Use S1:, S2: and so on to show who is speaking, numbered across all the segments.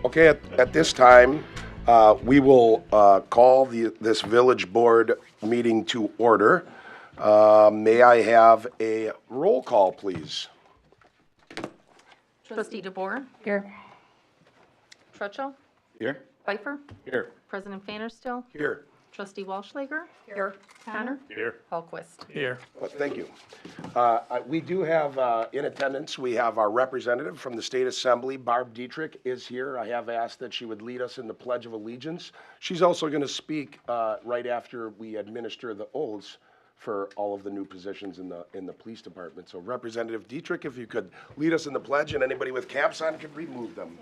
S1: Okay, at this time, we will call this village board meeting to order. May I have a roll call, please?
S2: Trustee DeBarge.
S3: Here.
S2: Trutchell.
S4: Here.
S2: Pfeiffer.
S4: Here.
S2: President Fannerstill.
S1: Here.
S2: Trustee Walschlager.
S3: Here.
S2: Connor.
S4: Here.
S2: Hallquist.
S4: Here.
S1: Thank you. We do have in attendance, we have our representative from the State Assembly, Barb Dietrich, is here. I have asked that she would lead us in the Pledge of Allegiance. She's also going to speak right after we administer the oaths for all of the new positions in the police department. So Representative Dietrich, if you could lead us in the pledge, and anybody with caps on could remove them.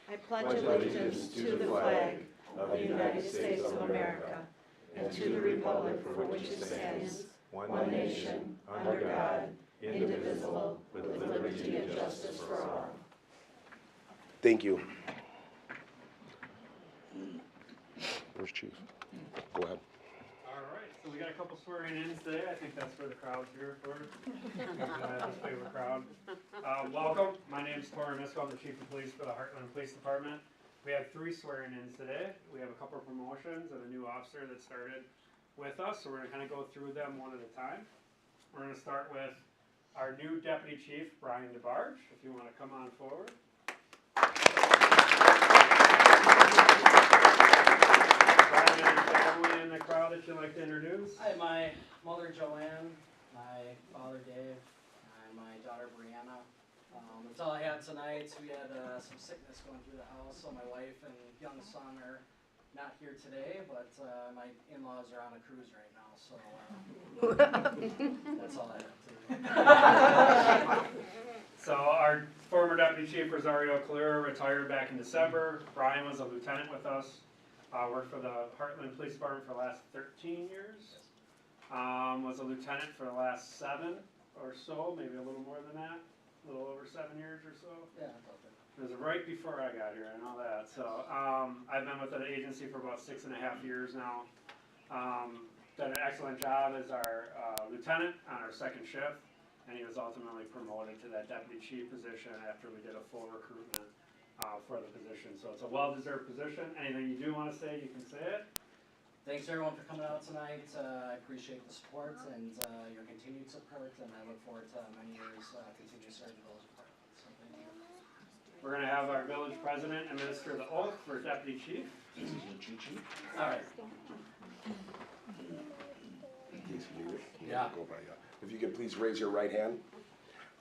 S5: I pledge allegiance to the flag of the United States of America and to the republic for which it stands, one nation, under God, indivisible, with liberty and justice for all.
S1: Thank you. Where's Chief? Go ahead.
S6: All right, so we got a couple swearing-ins today. I think that's where the crowd's here for. This favorite crowd. Welcome. My name's Torrin Misko. I'm the Chief of Police for the Hartland Police Department. We have 3 swearing-ins today. We have a couple of promotions and a new officer that started with us, so we're going to kind of go through them one at a time. We're going to start with our new Deputy Chief, Brian DeBarge, if you want to come on forward. Brian, any family in the crowd that you'd like to introduce?
S7: Hi, my mother Joanne, my father Dave, and my daughter Brianna. That's all I had tonight. We had some sickness going through the house, so my wife and young son are not here today, but my in-laws are on a cruise right now, so that's all I have to do.
S6: So our former Deputy Chief Rosario Calera retired back in December. Brian was a lieutenant with us. Worked for the Hartland Police Department for the last 13 years. Was a lieutenant for the last 7 or so, maybe a little more than that. A little over 7 years or so.
S7: Yeah, about that.
S6: It was right before I got here, I know that. So I've been with the agency for about 6.5 years now. Done an excellent job as our lieutenant on our 2nd shift, and he was ultimately promoted to that deputy chief position after we did a full recruitment for the position. So it's a well-deserved position. Anything you do want to say, you can say it.
S7: Thanks everyone for coming out tonight. I appreciate the support and your continued support, and I look forward to many years continue serving the village department. So thank you.
S6: We're going to have our village president administer the oath for deputy chief.
S7: All right. Yeah.
S1: If you could please raise your right hand.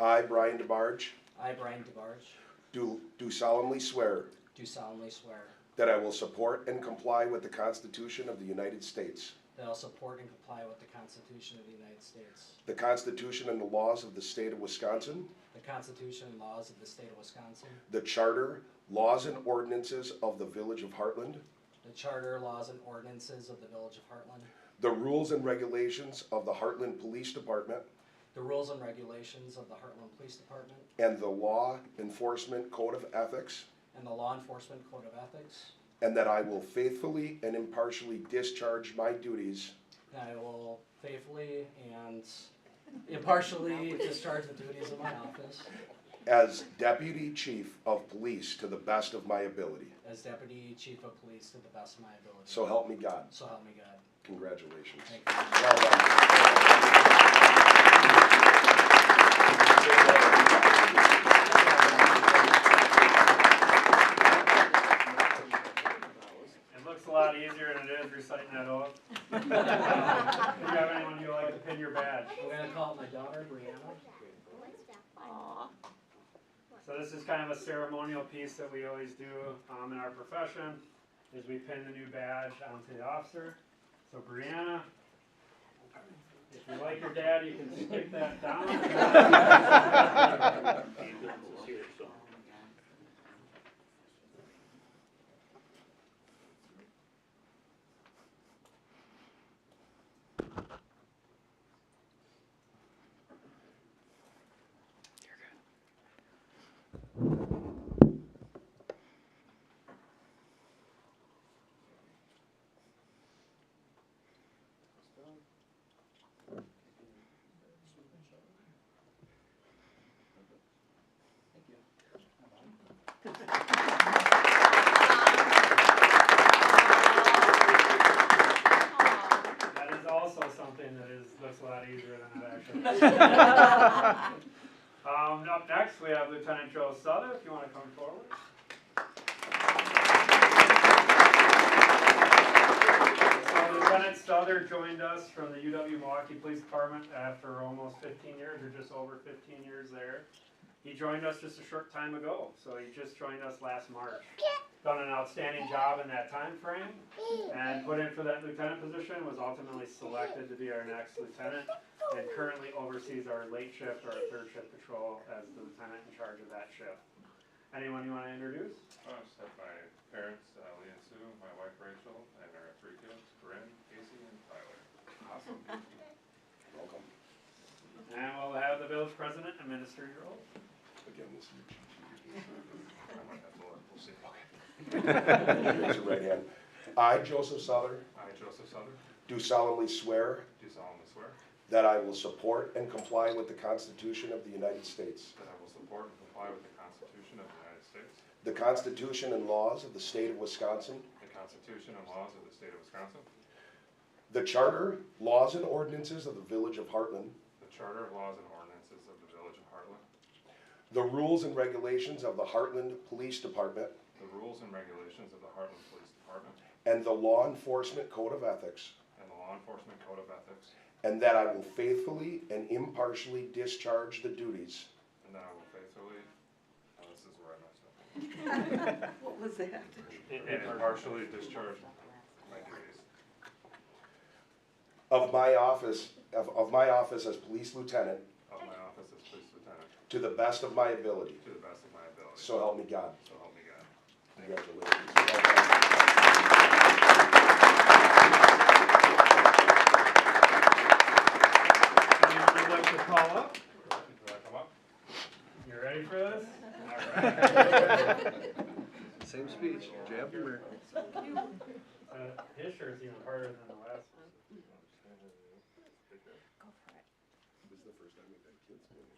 S1: I, Brian DeBarge,
S7: I, Brian DeBarge,
S1: do solemnly swear
S7: do solemnly swear
S1: that I will support and comply with the Constitution of the United States,
S7: that I will support and comply with the Constitution of the United States,
S1: the Constitution and the laws of the state of Wisconsin,
S7: the Constitution and laws of the state of Wisconsin,
S1: the charter, laws, and ordinances of the village of Hartland,
S7: the charter, laws, and ordinances of the village of Hartland,
S1: the rules and regulations of the Hartland Police Department,
S7: the rules and regulations of the Hartland Police Department,
S1: and the Law Enforcement Code of Ethics,
S7: and the Law Enforcement Code of Ethics,
S1: and that I will faithfully and impartially discharge my duties
S7: and I will faithfully and impartially discharge the duties of my office
S1: as Deputy Chief of Police to the best of my ability.
S7: as Deputy Chief of Police to the best of my ability.
S1: So help me God.
S7: So help me God.
S1: Congratulations.
S7: Thank you.
S1: Well
S6: It looks a lot easier than it is reciting that oath. Do you have anyone you'd like to pin your badge?
S7: I'm going to call it my daughter, Brianna.
S6: So this is kind of a ceremonial piece that we always do in our profession, is we pin the new badge onto the officer. So Brianna, if you like your dad, you can stick that down. looks a lot easier than it actually is. Up next, we have Lieutenant Joe Souther, if you want to come forward. So Lieutenant Souther joined us from the UW-Milwaukee Police Department after almost 15 years, or just over 15 years there. He joined us just a short time ago, so he just joined us last March. Done an outstanding job in that time frame, and put in for that lieutenant position, was ultimately selected to be our next lieutenant, and currently oversees our late shift or our third shift patrol as the lieutenant in charge of that shift. Anyone you want to introduce?
S3: I just have my parents, Lee and Sue, my wife Rachel, and our 3 kids, Corinne, Casey, and Tyler.
S6: Awesome.
S1: Welcome.
S6: And we'll have the village president administer your oath.
S1: Again, this is
S3: I might have to look, we'll see.
S1: Raise your right hand. I, Joseph Souther,
S3: I, Joseph Souther,
S1: do solemnly swear
S3: do solemnly swear
S1: that I will support and comply with the Constitution of the United States,
S3: that I will support and comply with the Constitution of the United States,
S1: the Constitution and laws of the state of Wisconsin,
S3: the Constitution and laws of the state of Wisconsin,
S1: the charter, laws, and ordinances of the village of Hartland,
S3: the charter, laws, and ordinances of the village of Hartland,
S1: the rules and regulations of the Hartland Police Department,
S3: the rules and regulations of the Hartland Police Department,
S1: and the law enforcement code of ethics,
S3: and the law enforcement code of ethics,
S1: and that I will faithfully and impartially discharge the duties
S3: and that I will faithfully, this is where I messed up,
S5: What was that?
S3: and impartially discharge my duties
S1: of my office as police lieutenant
S3: of my office as police lieutenant
S1: to the best of my ability.
S3: to the best of my ability.
S1: So help me God.
S3: So help me God.
S1: Congratulations.
S6: Anyone you'd like to call up?
S3: Do I come up?
S6: You ready for this? All right.
S4: Same speech, jab the mirror.
S6: His shirt's even harder than the last one.
S1: This is the first time we've had kids doing it.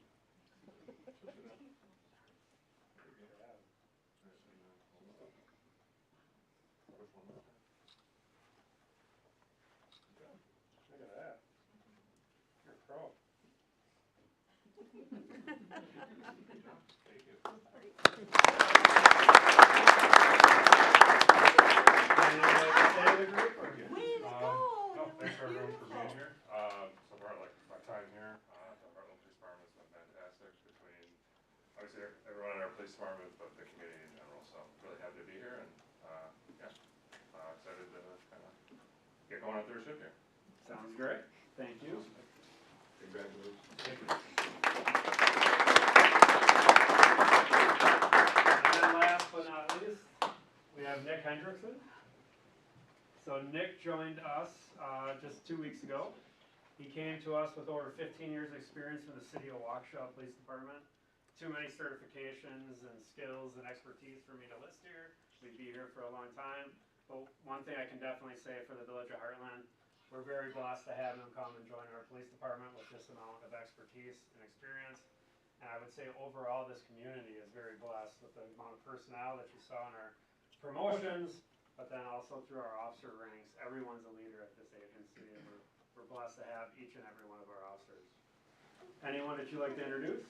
S6: Look at that. You're a pro.
S3: Thank you.
S6: Anything you'd like to say to the group, or?
S3: No, thanks for everyone for being here. So far, like, my time here, the Hartland Police Department has been fantastic between, obviously, everyone in our police department, but the community in general, so really happy to be here, and, yeah, excited to kind of get going on third shift here.
S6: Sounds great. Thank you.
S3: Congratulations.
S6: And then last but not least, we have Nick Hendriksen. So Nick joined us just 2 weeks ago. He came to us with over 15 years of experience from the City of Waukesha Police Department. Too many certifications and skills and expertise for me to list here. We'd be here for a long time. But one thing I can definitely say for the Village of Hartland, we're very blessed to have him come and join our police department with this amount of expertise and experience. And I would say overall, this community is very blessed with the amount of personnel that you saw in our promotions, but then also through our officer ranks. Everyone's a leader at this agency, and we're blessed to have each and every one of our officers. Anyone that you'd like to introduce?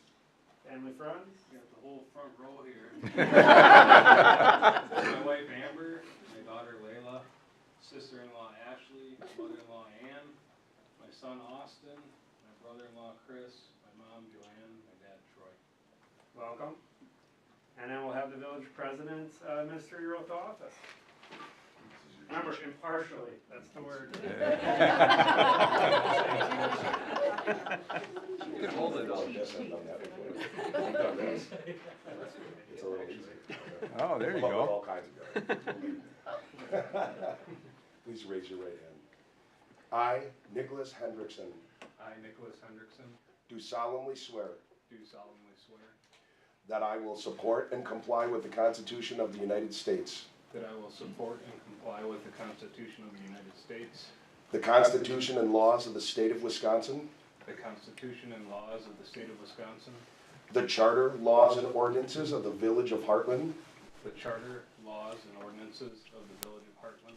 S6: Family, friends?
S8: Got the whole front row here. My wife Amber, my daughter Layla, sister-in-law Ashley, my mother-in-law Ann, my son Austin, my brother-in-law Chris, my mom Joanne, my dad Troy.
S6: Welcome. And then we'll have the village president administer your oath to office. Remember, impartially, that's the word.
S4: You can hold it on.
S1: Yes, I've done that before. I've done this. It's a little easier.
S4: Oh, there you
S1: Come up with
S4: go.
S1: all kinds of guys. Please raise your right hand. I, Nicholas Hendriksen,
S8: I, Nicholas Hendriksen,
S1: do solemnly swear
S8: do solemnly swear
S1: that I will support and comply with the Constitution of the United States,
S8: that I will support and comply with the Constitution of the United States,
S1: the Constitution and laws of the state of Wisconsin,
S8: the Constitution and laws of the state of Wisconsin,
S1: the charter, laws, and ordinances of the village of Hartland,
S8: the charter, laws, and ordinances of the village of Hartland,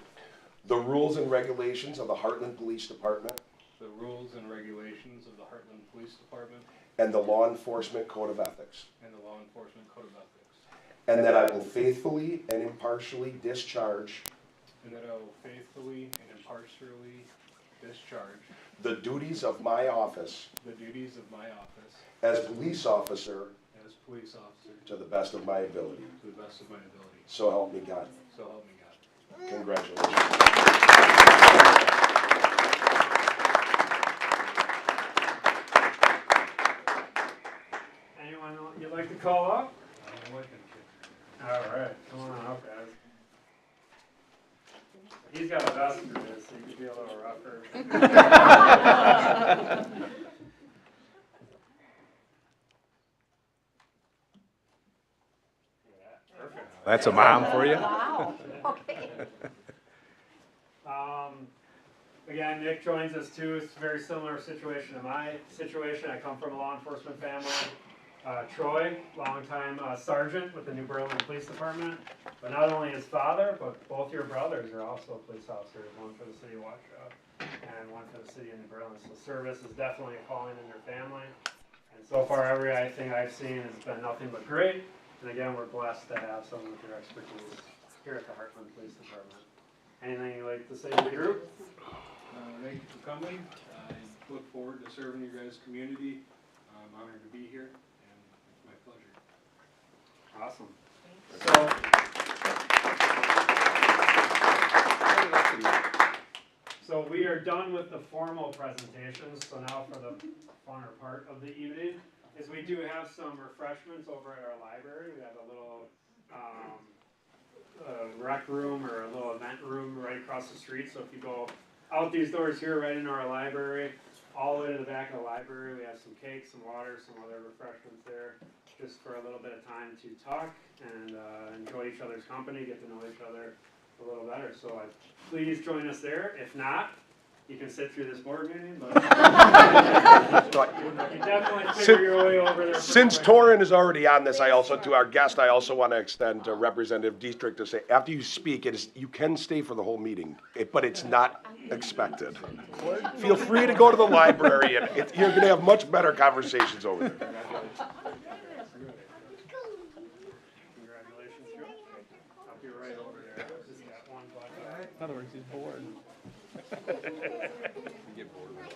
S1: the rules and regulations of the Hartland Police Department,
S8: the rules and regulations of the Hartland Police Department
S1: and the Law Enforcement Code of Ethics,
S8: and the Law Enforcement Code of Ethics,
S1: and that I will faithfully and impartially discharge
S8: and that I will faithfully and impartially discharge
S1: the duties of my office
S8: the duties of my office
S1: as police officer
S8: as police officer
S1: to the best of my ability.
S8: to the best of my ability.
S1: So help me God.
S8: So help me God.
S1: Congratulations.
S6: Anyone you'd like to call up? All right, come on up, guys. He's got a vest for this, so you can be a little rougher. Yeah, perfect.
S4: That's a mom for you?
S2: Wow, okay.
S6: Again, Nick joins us too. It's a very similar situation to my situation. I come from a law enforcement family. Troy, longtime sergeant with the New Berlin Police Department. But not only his father, but both your brothers are also police officers, one for the city of Waukesha and one for the city of New Berlin. So service is definitely a calling in your family. And so far, everything I've seen has been nothing but great. And again, we're blessed to have someone with your expertise here at the Hartland Police Department. Anything you'd like to say to the group?
S8: Thank you for coming. I look forward to serving your guys' community. I'm honored to be here, and it's my pleasure.
S6: Awesome. So we are done with the formal presentations. So now for the funner part of the evening is we do have some refreshments over at our library. We have a little rec room or a little event room right across the street. So if you go out these doors here, right into our library, all the way to the back of the library, we have some cake, some water, some other refreshments there, just for a little bit of time to talk and enjoy each other's company, get to know each other a little better. So please join us there. If not, you can sit through this board meeting, but you definitely figure your way over there.
S1: Since Torin is already on this, to our guest, I also want to extend to Representative Dietrich to say, after you speak, you can stay for the whole meeting, but it's not expected. Feel free to go to the library, and you're going to have much better conversations over there.
S6: Congratulations, Joe. I'll be right over there. Just got one black eye.
S4: In other words, he's bored. You get bored with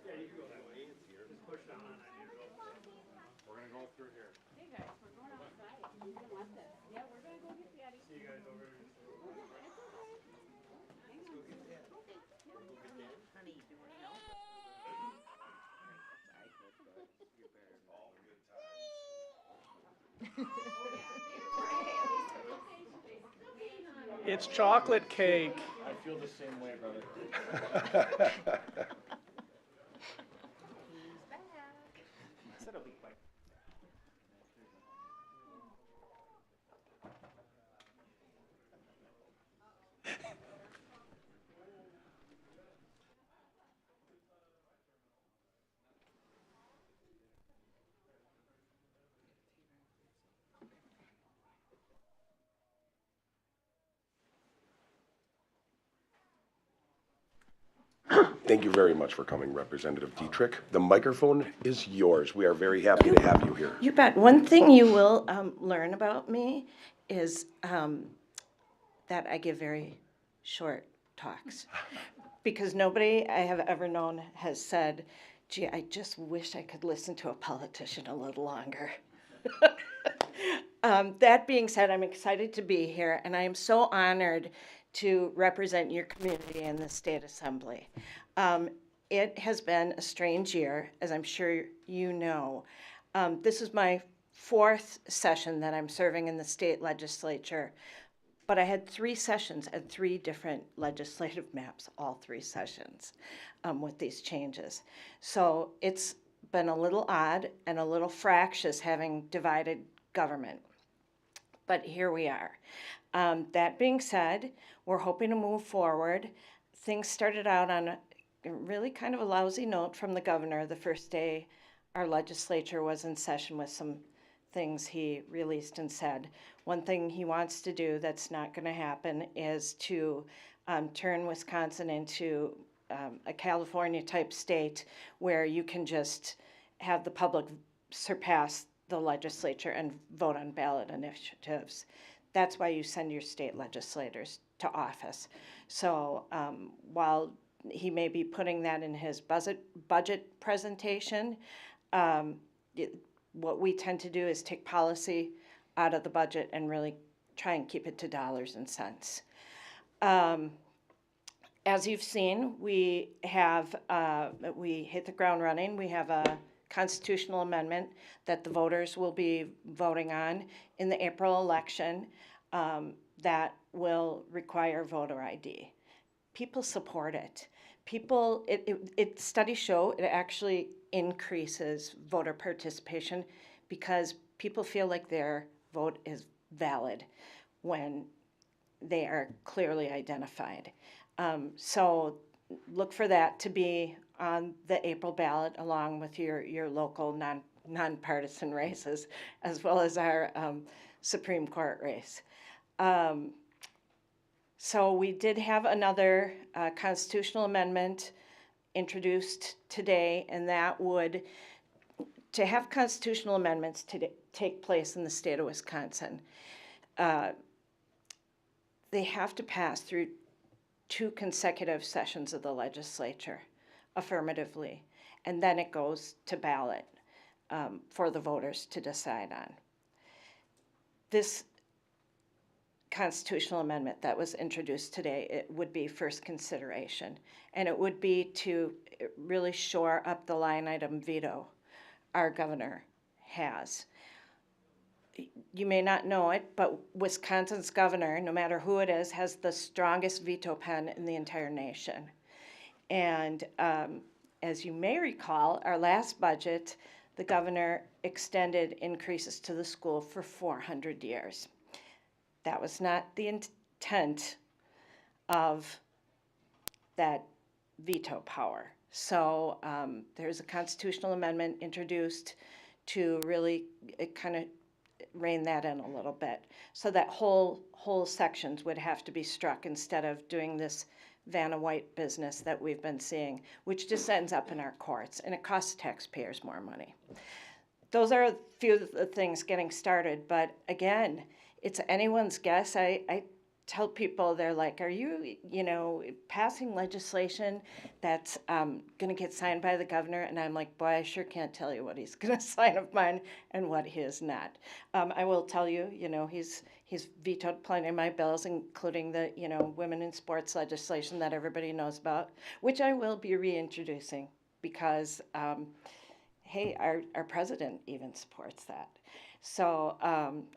S6: Yeah, you can go that way. Just push down on that handle. We're gonna go through here.
S9: Hey guys, we're going outside. You don't want this. Yeah, we're gonna go get Daddy.
S6: See you guys over here.
S9: Honey, you want to know?
S10: It's chocolate cake.
S6: I feel the same way, brother.
S10: Said it'll be quick.
S1: Thank you very much for coming, Representative Dietrich. The microphone is yours. We are very happy to have you here.
S5: You bet. One thing you will learn about me is that I give very short talks. Because nobody I have ever known has said, gee, I just wish I could listen to a politician a little longer. That being said, I'm excited to be here, and I am so honored to represent your community in the State Assembly. It has been a strange year, as I'm sure you know. This is my 4th session that I'm serving in the state legislature, But I had 3 sessions and 3 different legislative maps, all 3 sessions, with these changes. So it's been a little odd and a little fractious having divided government. But here we are. That being said, we're hoping to move forward. Things started out on a really kind of a lousy note from the governor the first day our legislature was in session, with some things he released and said. One thing he wants to do that's not going to happen is to turn Wisconsin into a California type state where you can just have the public surpass the legislature and vote on ballot initiatives. That's why you send your state legislators to office. So while he may be putting that in his budget presentation, what we tend to do is take policy out of the budget and really try and keep it to dollars and cents. As you've seen, we hit the ground running. We have a constitutional amendment that the voters will be voting on in the April election that will require voter ID. People support it. Studies show it actually increases voter participation because people feel like their vote is valid when they are clearly identified. So look for that to be on the April ballot, along with your local nonpartisan races, as well as our Supreme Court race. So we did have another constitutional amendment introduced today, and that would, to have constitutional amendments to take place in the state of Wisconsin, they have to pass through 2 consecutive sessions of the legislature affirmatively, and then it goes to ballot for the voters to decide on. This constitutional amendment that was introduced today, it would be first consideration, and it would be to really shore up the line item veto our governor has. You may not know it, but Wisconsin's governor, no matter who it is, has the strongest veto pen in the entire nation. And as you may recall, our last budget, the governor extended increases to the school for 400 years. That was not the intent of that veto power. So there's a constitutional amendment introduced to really kind of rein that in a little bit. So that whole sections would have to be struck instead of doing this Vanna White business that we've been seeing, which just ends up in our courts, and it costs taxpayers more money. Those are a few of the things getting started, but again, it's anyone's guess. I tell people, they're like, are you, passing legislation that's going to get signed by the governor? And I'm like, boy, I sure can't tell you what he's going to sign of mine and what he is not. I will tell you, he's vetoed plenty of my bills, including the, women in sports legislation that everybody knows about, which I will be reintroducing because, hey, our president even supports that. So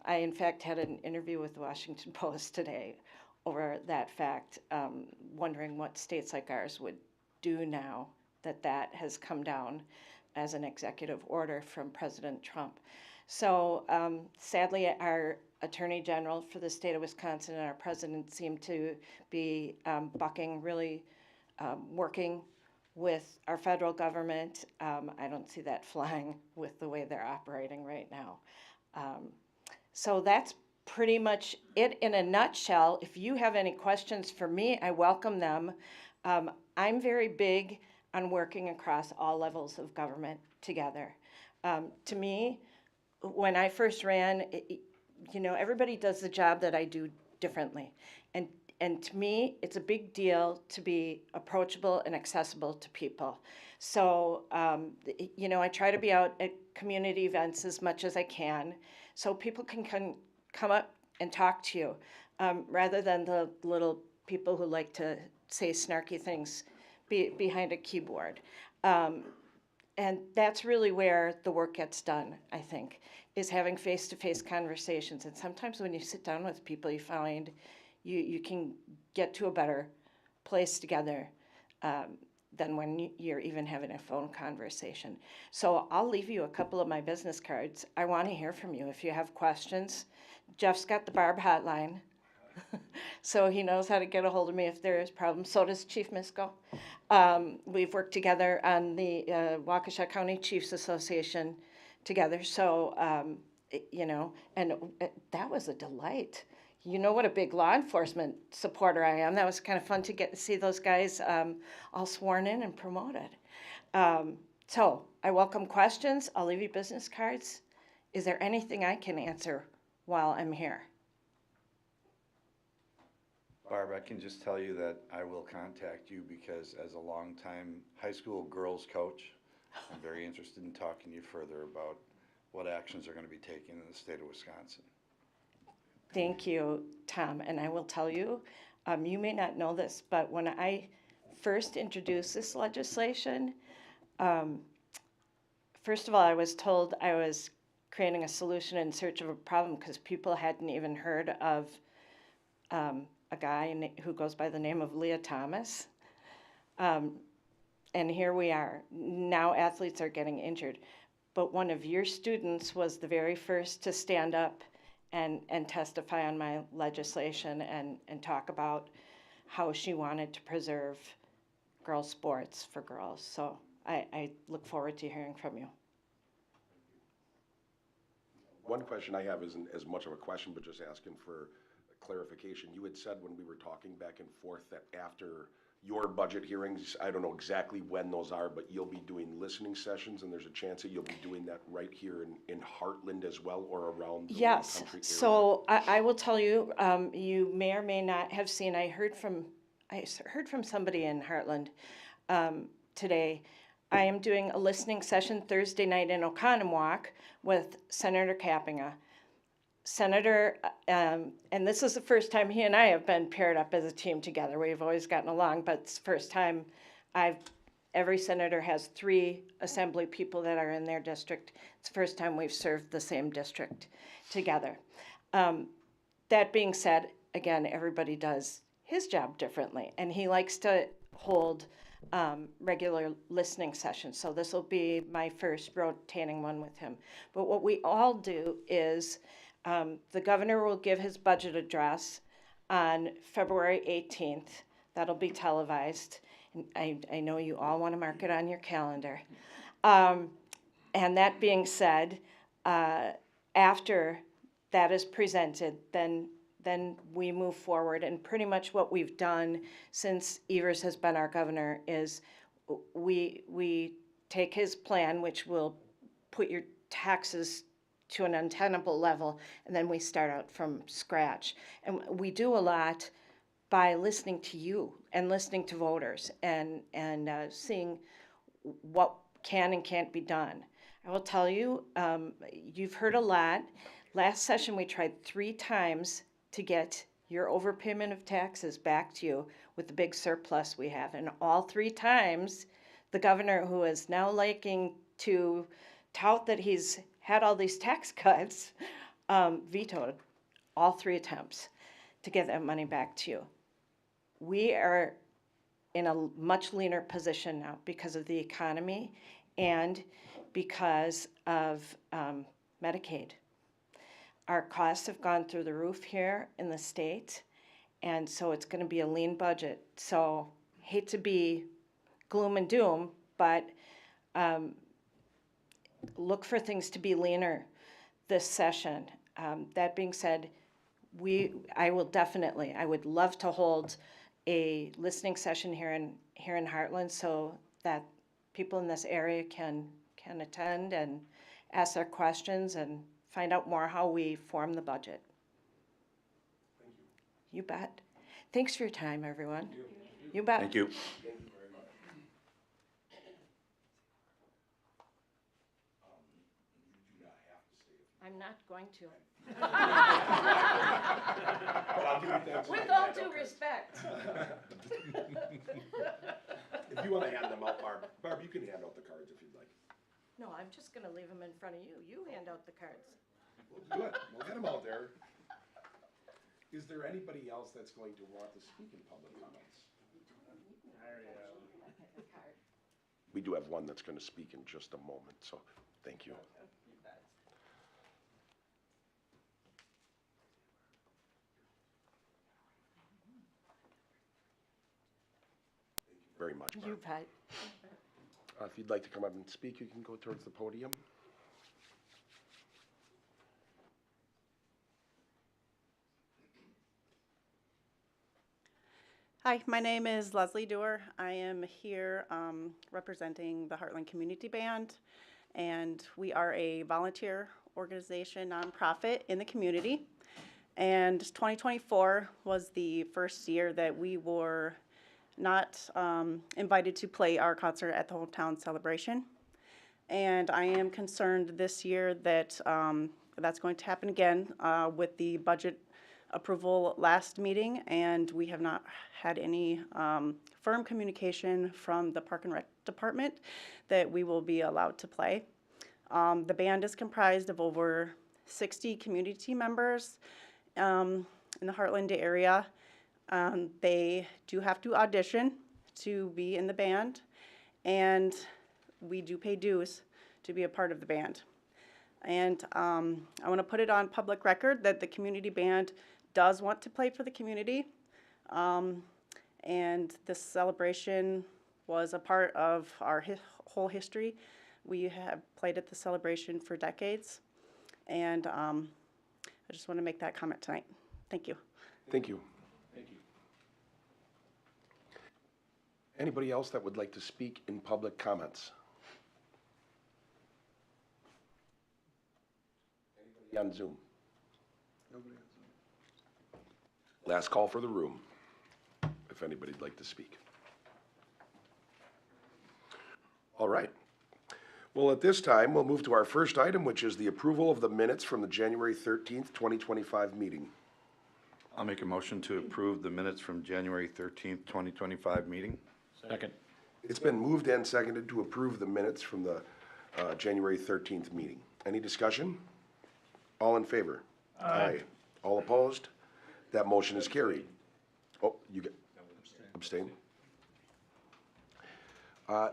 S5: I, in fact, had an interview with the Washington Post today over that fact, wondering what states like ours would do now that has come down as an executive order from President Trump. So sadly, our Attorney General for the state of Wisconsin and our president seem to be bucking, really working with our federal government. I don't see that flying with the way they're operating right now. So that's pretty much it in a nutshell. If you have any questions for me, I welcome them. I'm very big on working across all levels of government together. To me, when I first ran, everybody does the job that I do differently. And to me, it's a big deal to be approachable and accessible to people. So, I try to be out at community events as much as I can so people can come up and talk to you rather than the little people who like to say snarky things behind a keyboard. And that's really where the work gets done, I think, is having face-to-face conversations. And sometimes when you sit down with people, you find you can get to a better place together than when you're even having a phone conversation. So I'll leave you a couple of my business cards. I want to hear from you if you have questions. Jeff's got the Barb hotline, so he knows how to get a hold of me if there is problems. So does Chief Misko. We've worked together on the Waukesha County Chiefs Association together. So, and that was a delight. You know what a big law enforcement supporter I am. That was kind of fun to get to see those guys all sworn in and promoted. So I welcome questions. I'll leave you business cards. Is there anything I can answer while I'm here?
S11: Barb, I can just tell you that I will contact you because as a longtime high school girls coach, I'm very interested in talking to you further about what actions are going to be taken in the state of Wisconsin.
S5: Thank you, Tom. And I will tell you, you may not know this, but when I first introduced this legislation, first of all, I was told I was creating a solution in search of a problem because people hadn't even heard of a guy who goes by the name of Leah Thomas. And here we are. Now athletes are getting injured. But one of your students was the very first to stand up and testify on my legislation and talk about how she wanted to preserve girls' sports for girls. So I look forward to hearing from you.
S1: One question I have isn't as much of a question, but just asking for clarification. You had said when we were talking back and forth that after your budget hearings, I don't know exactly when those are, but you'll be doing listening sessions, and there's a chance that you'll be doing that right here in Hartland as well, or around the
S5: Yes.
S1: country area.
S5: So I will tell you, you may or may not have seen, I heard from somebody in Hartland today. I am doing a listening session Thursday night in Oconomowoc with Senator Kappinga. Senator, and this is the first time he and I have been paired up as a team together. We've always gotten along, but it's the first time every senator has 3 assembly people that are in their district. It's the first time we've served the same district together. That being said, again, everybody does his job differently, and he likes to hold regular listening sessions. So this will be my first rotating one with him. But what we all do is the governor will give his budget address on February 18th. That'll be televised. And I know you all want to mark it on your calendar. And that being said, after that is presented, then we move forward. And pretty much what we've done since Evers has been our governor is we take his plan, which will put your taxes to an untenable level, and then we start out from scratch. And we do a lot by listening to you and listening to voters and seeing what can and can't be done. I will tell you, you've heard a lot. Last session we tried 3 times to get your overpayment of taxes back to you with the big surplus we have. And all 3 times, the governor, who is now liking to tout that he's had all these tax cuts, vetoed all 3 attempts to get that money back to you. We are in a much leaner position now because of the economy and because of Medicaid. Our costs have gone through the roof here in the state, and so it's going to be a lean budget. So hate to be gloom and doom, but look for things to be leaner this session. That being said, I would love to hold a listening session here in Hartland so that people in this area can attend and ask their questions and find out more how we form the budget.
S1: Thank you.
S5: You bet. Thanks for your time, everyone. You bet.
S11: Thank you.
S1: Thank you very much. You do not have to stay.
S5: I'm not going to.
S1: But I'll give you that.
S5: With all due respect.
S1: If you want to hand them out, Barb, you can hand out the cards if you'd like.
S5: No, I'm just going to leave them in front of you. You hand out the cards.
S1: We'll do it. We'll get them out there. Is there anybody else that's going to want to speak in public comments? We do have one that's going to speak in just a moment, so thank you. Very much, Barb.
S5: You bet.
S1: If you'd like to come up and speak, you can go towards the podium.
S12: Hi, my name is Leslie Dewar. I am here representing the Hartland Community Band, and we are a volunteer organization, nonprofit in the community. And 2024 was the first year that we were not invited to play our concert at the hometown celebration. And I am concerned this year that that's going to happen again with the budget approval last meeting, and we have not had any firm communication from the Park and Rec Department that we will be allowed to play. The band is comprised of over 60 community members in the Hartland area. They do have to audition to be in the band, and we do pay dues to be a part of the band. And I want to put it on public record that the community band does want to play for the community. And this celebration was a part of our whole history. We have played at the celebration for decades. And I just want to make that comment tonight. Thank you.
S1: Thank you. Thank you. Anybody else that would like to speak in public comments? Anybody on Zoom? Nobody on Zoom. Last call for the room, if anybody'd like to speak. All right. Well, at this time, we'll move to our first item, which is the approval of the minutes from the January 13th, 2025 meeting.
S11: I'll make a motion to approve the minutes from January 13th, 2025 meeting.
S4: Second.
S1: It's been moved and seconded to approve the minutes from the January 13th meeting. Any discussion? All in favor? Aye. All opposed? That motion is carried. Oh, you get, abstain?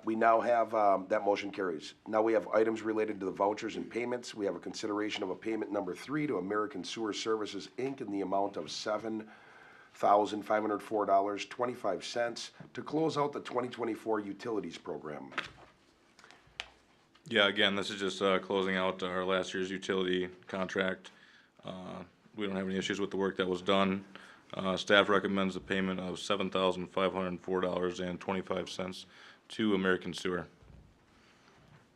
S1: We now have, that motion carries. Now we have items related to the vouchers and payments. We have a consideration of a payment number 3 to American Sewer Services, Inc. in the amount of $7,504.25 to close out the 2024 utilities program.
S3: Yeah, again, this is just closing out our last year's utility contract. We don't have any issues with the work that was done. Staff recommends a payment of $7,504.25 to American Sewer.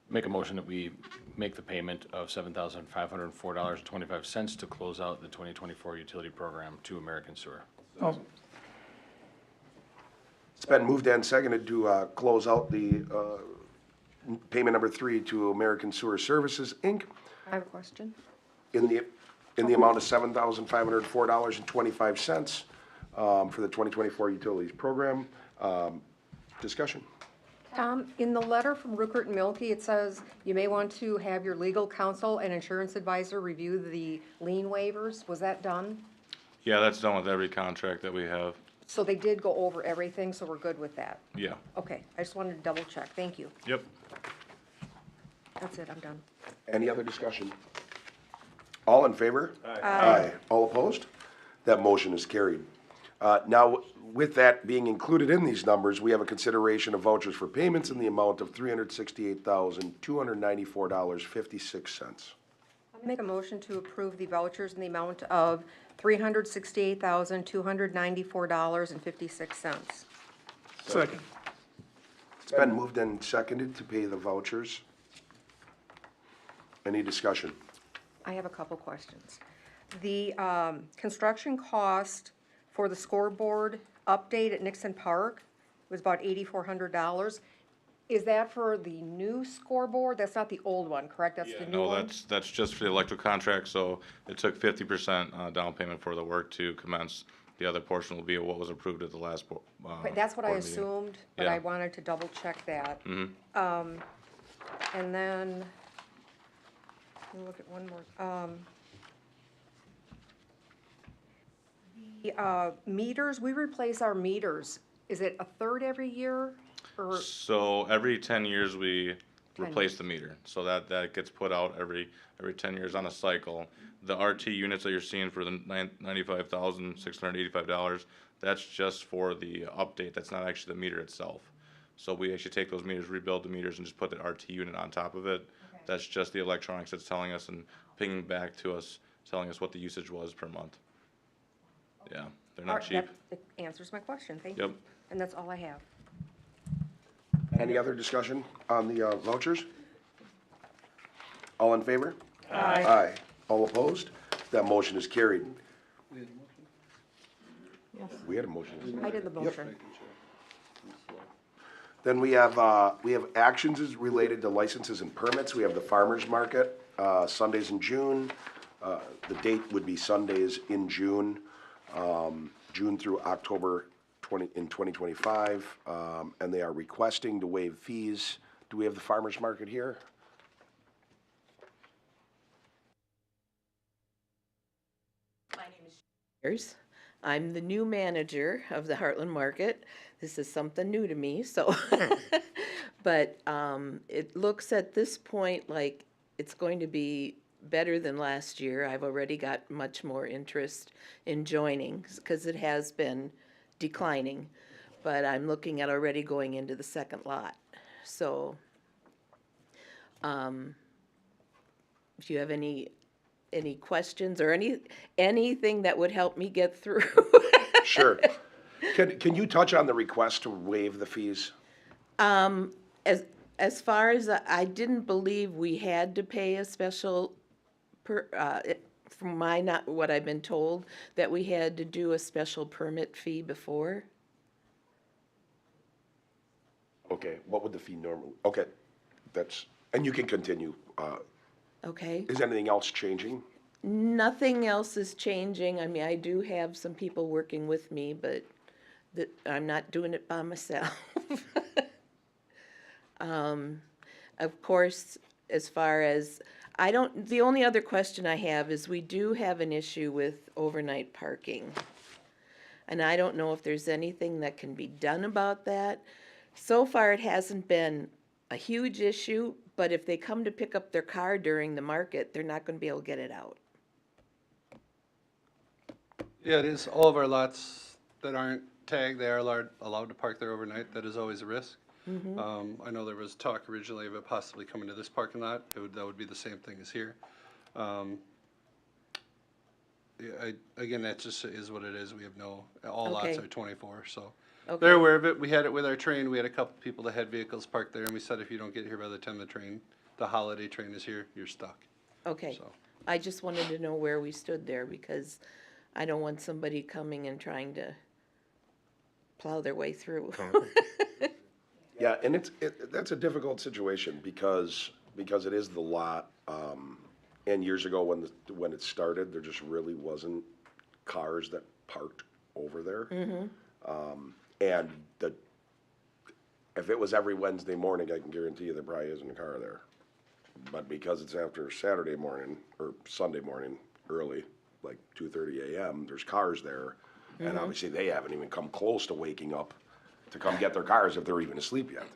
S4: Make a motion that we make the payment of $7,504.25 to close out the 2024 utility program to American Sewer.
S1: It's been moved and seconded to close out the payment number 3 to American Sewer Services, Inc.
S5: I have a question.
S1: in the amount of $7,504.25 for the 2024 utilities program. Discussion.
S5: Tom, in the letter from Ruckert and Milky, it says you may want to have your legal counsel and insurance advisor review the lien waivers. Was that done?
S3: Yeah, that's done with every contract that we have.
S5: So they did go over everything, so we're good with that?
S3: Yeah.
S5: Okay, I just wanted to double check. Thank you.
S3: Yep.
S5: That's it, I'm done.
S1: Any other discussion? All in favor?
S5: Aye.
S1: All opposed? That motion is carried. Now, with that being included in these numbers, we have a consideration of vouchers for payments in the amount of $368,294.56.
S5: I'll make a motion to approve the vouchers in the amount of $368,294.56.
S10: Second.
S1: It's been moved and seconded to pay the vouchers. Any discussion?
S5: I have a couple questions. The construction cost for the scoreboard update at Nixon Park was about $8,400. Is that for the new scoreboard? That's not the old one, correct? That's the new
S3: No,
S5: one?
S3: that's just for the electric contract, so it took 50% down payment for the work to commence. The other portion will be what was approved at the last
S5: Okay, that's what I
S3: board meeting.
S5: assumed, but
S3: Yeah.
S5: I wanted to double check that.
S3: Mhm.
S5: And then, let me look at one more.
S13: The meters, we replace our meters. Is it a third every year or?
S14: So every 10 years we
S13: 10
S14: replace
S13: years.
S14: the meter. So that gets put out every 10 years on a cycle. The RT units that you're seeing for the $95,685, that's just for the update. That's not actually the meter itself. So we actually take those meters, rebuild the meters, and just put the RT unit on top of it. That's just the electronics that's telling us and pinging back to us, telling us what the usage was per month. Yeah, they're not cheap.
S13: That answers my question, thank
S14: Yep.
S13: you. And that's all I have.
S1: Any other discussion on the vouchers? All in favor?
S13: Aye.
S1: Aye. All opposed? That motion is carried.
S2: Yes.
S1: We had a motion.
S13: I did the motion.
S1: Then we have actions is related to licenses and permits. We have the farmer's market, Sundays in June. The date would be Sundays in June, June through October 2025. And they are requesting to waive fees. Do we have the farmer's market here?
S15: I'm the new manager of the Hartland Market. This is something new to me, so. But it looks at this point like it's going to be better than last year. I've already got much more interest in joining because it has been declining. But I'm looking at already going into the second lot. So if you have any questions or anything that would help me get through.
S1: Sure. Can you touch on the request to waive the fees?
S15: As far as I didn't believe we had to pay a special from what I've been told, that we had to do a special permit fee before.
S1: Okay, what would the fee normally, okay, and you can continue.
S15: Okay.
S1: Is anything else changing?
S15: Nothing else is changing. I mean, I do have some people working with me, but I'm not doing it by myself. Of course, as far as, the only other question I have is we do have an issue with overnight parking. And I don't know if there's anything that can be done about that. So far, it hasn't been a huge issue, but if they come to pick up their car during the market, they're not going to be able to get it out.
S16: Yeah, it is. All of our lots that aren't tagged, they are allowed to park there overnight. That is always a risk. I know there was talk originally of it possibly coming to this parking lot. That would be the same thing as here. Again, that just is what it is. We have all lots are 24, so.
S15: Okay.
S16: They're aware of it. We had it with our train. We had a couple people that had vehicles parked there, and we said if you don't get here by the time the holiday train is here, you're stuck.
S15: Okay.
S16: So.
S15: I just wanted to know where we stood there because I don't want somebody coming and trying to plow their way through.
S1: Yeah, and that's a difficult situation because it is the lot. And years ago when it started, there just really wasn't cars that parked over there. And if it was every Wednesday morning, I can guarantee you there probably isn't a car there. But because it's after Saturday morning or Sunday morning early, like 2:30 a.m., there's cars there. And obviously they haven't even come close to waking up to come get their cars if they're even asleep yet.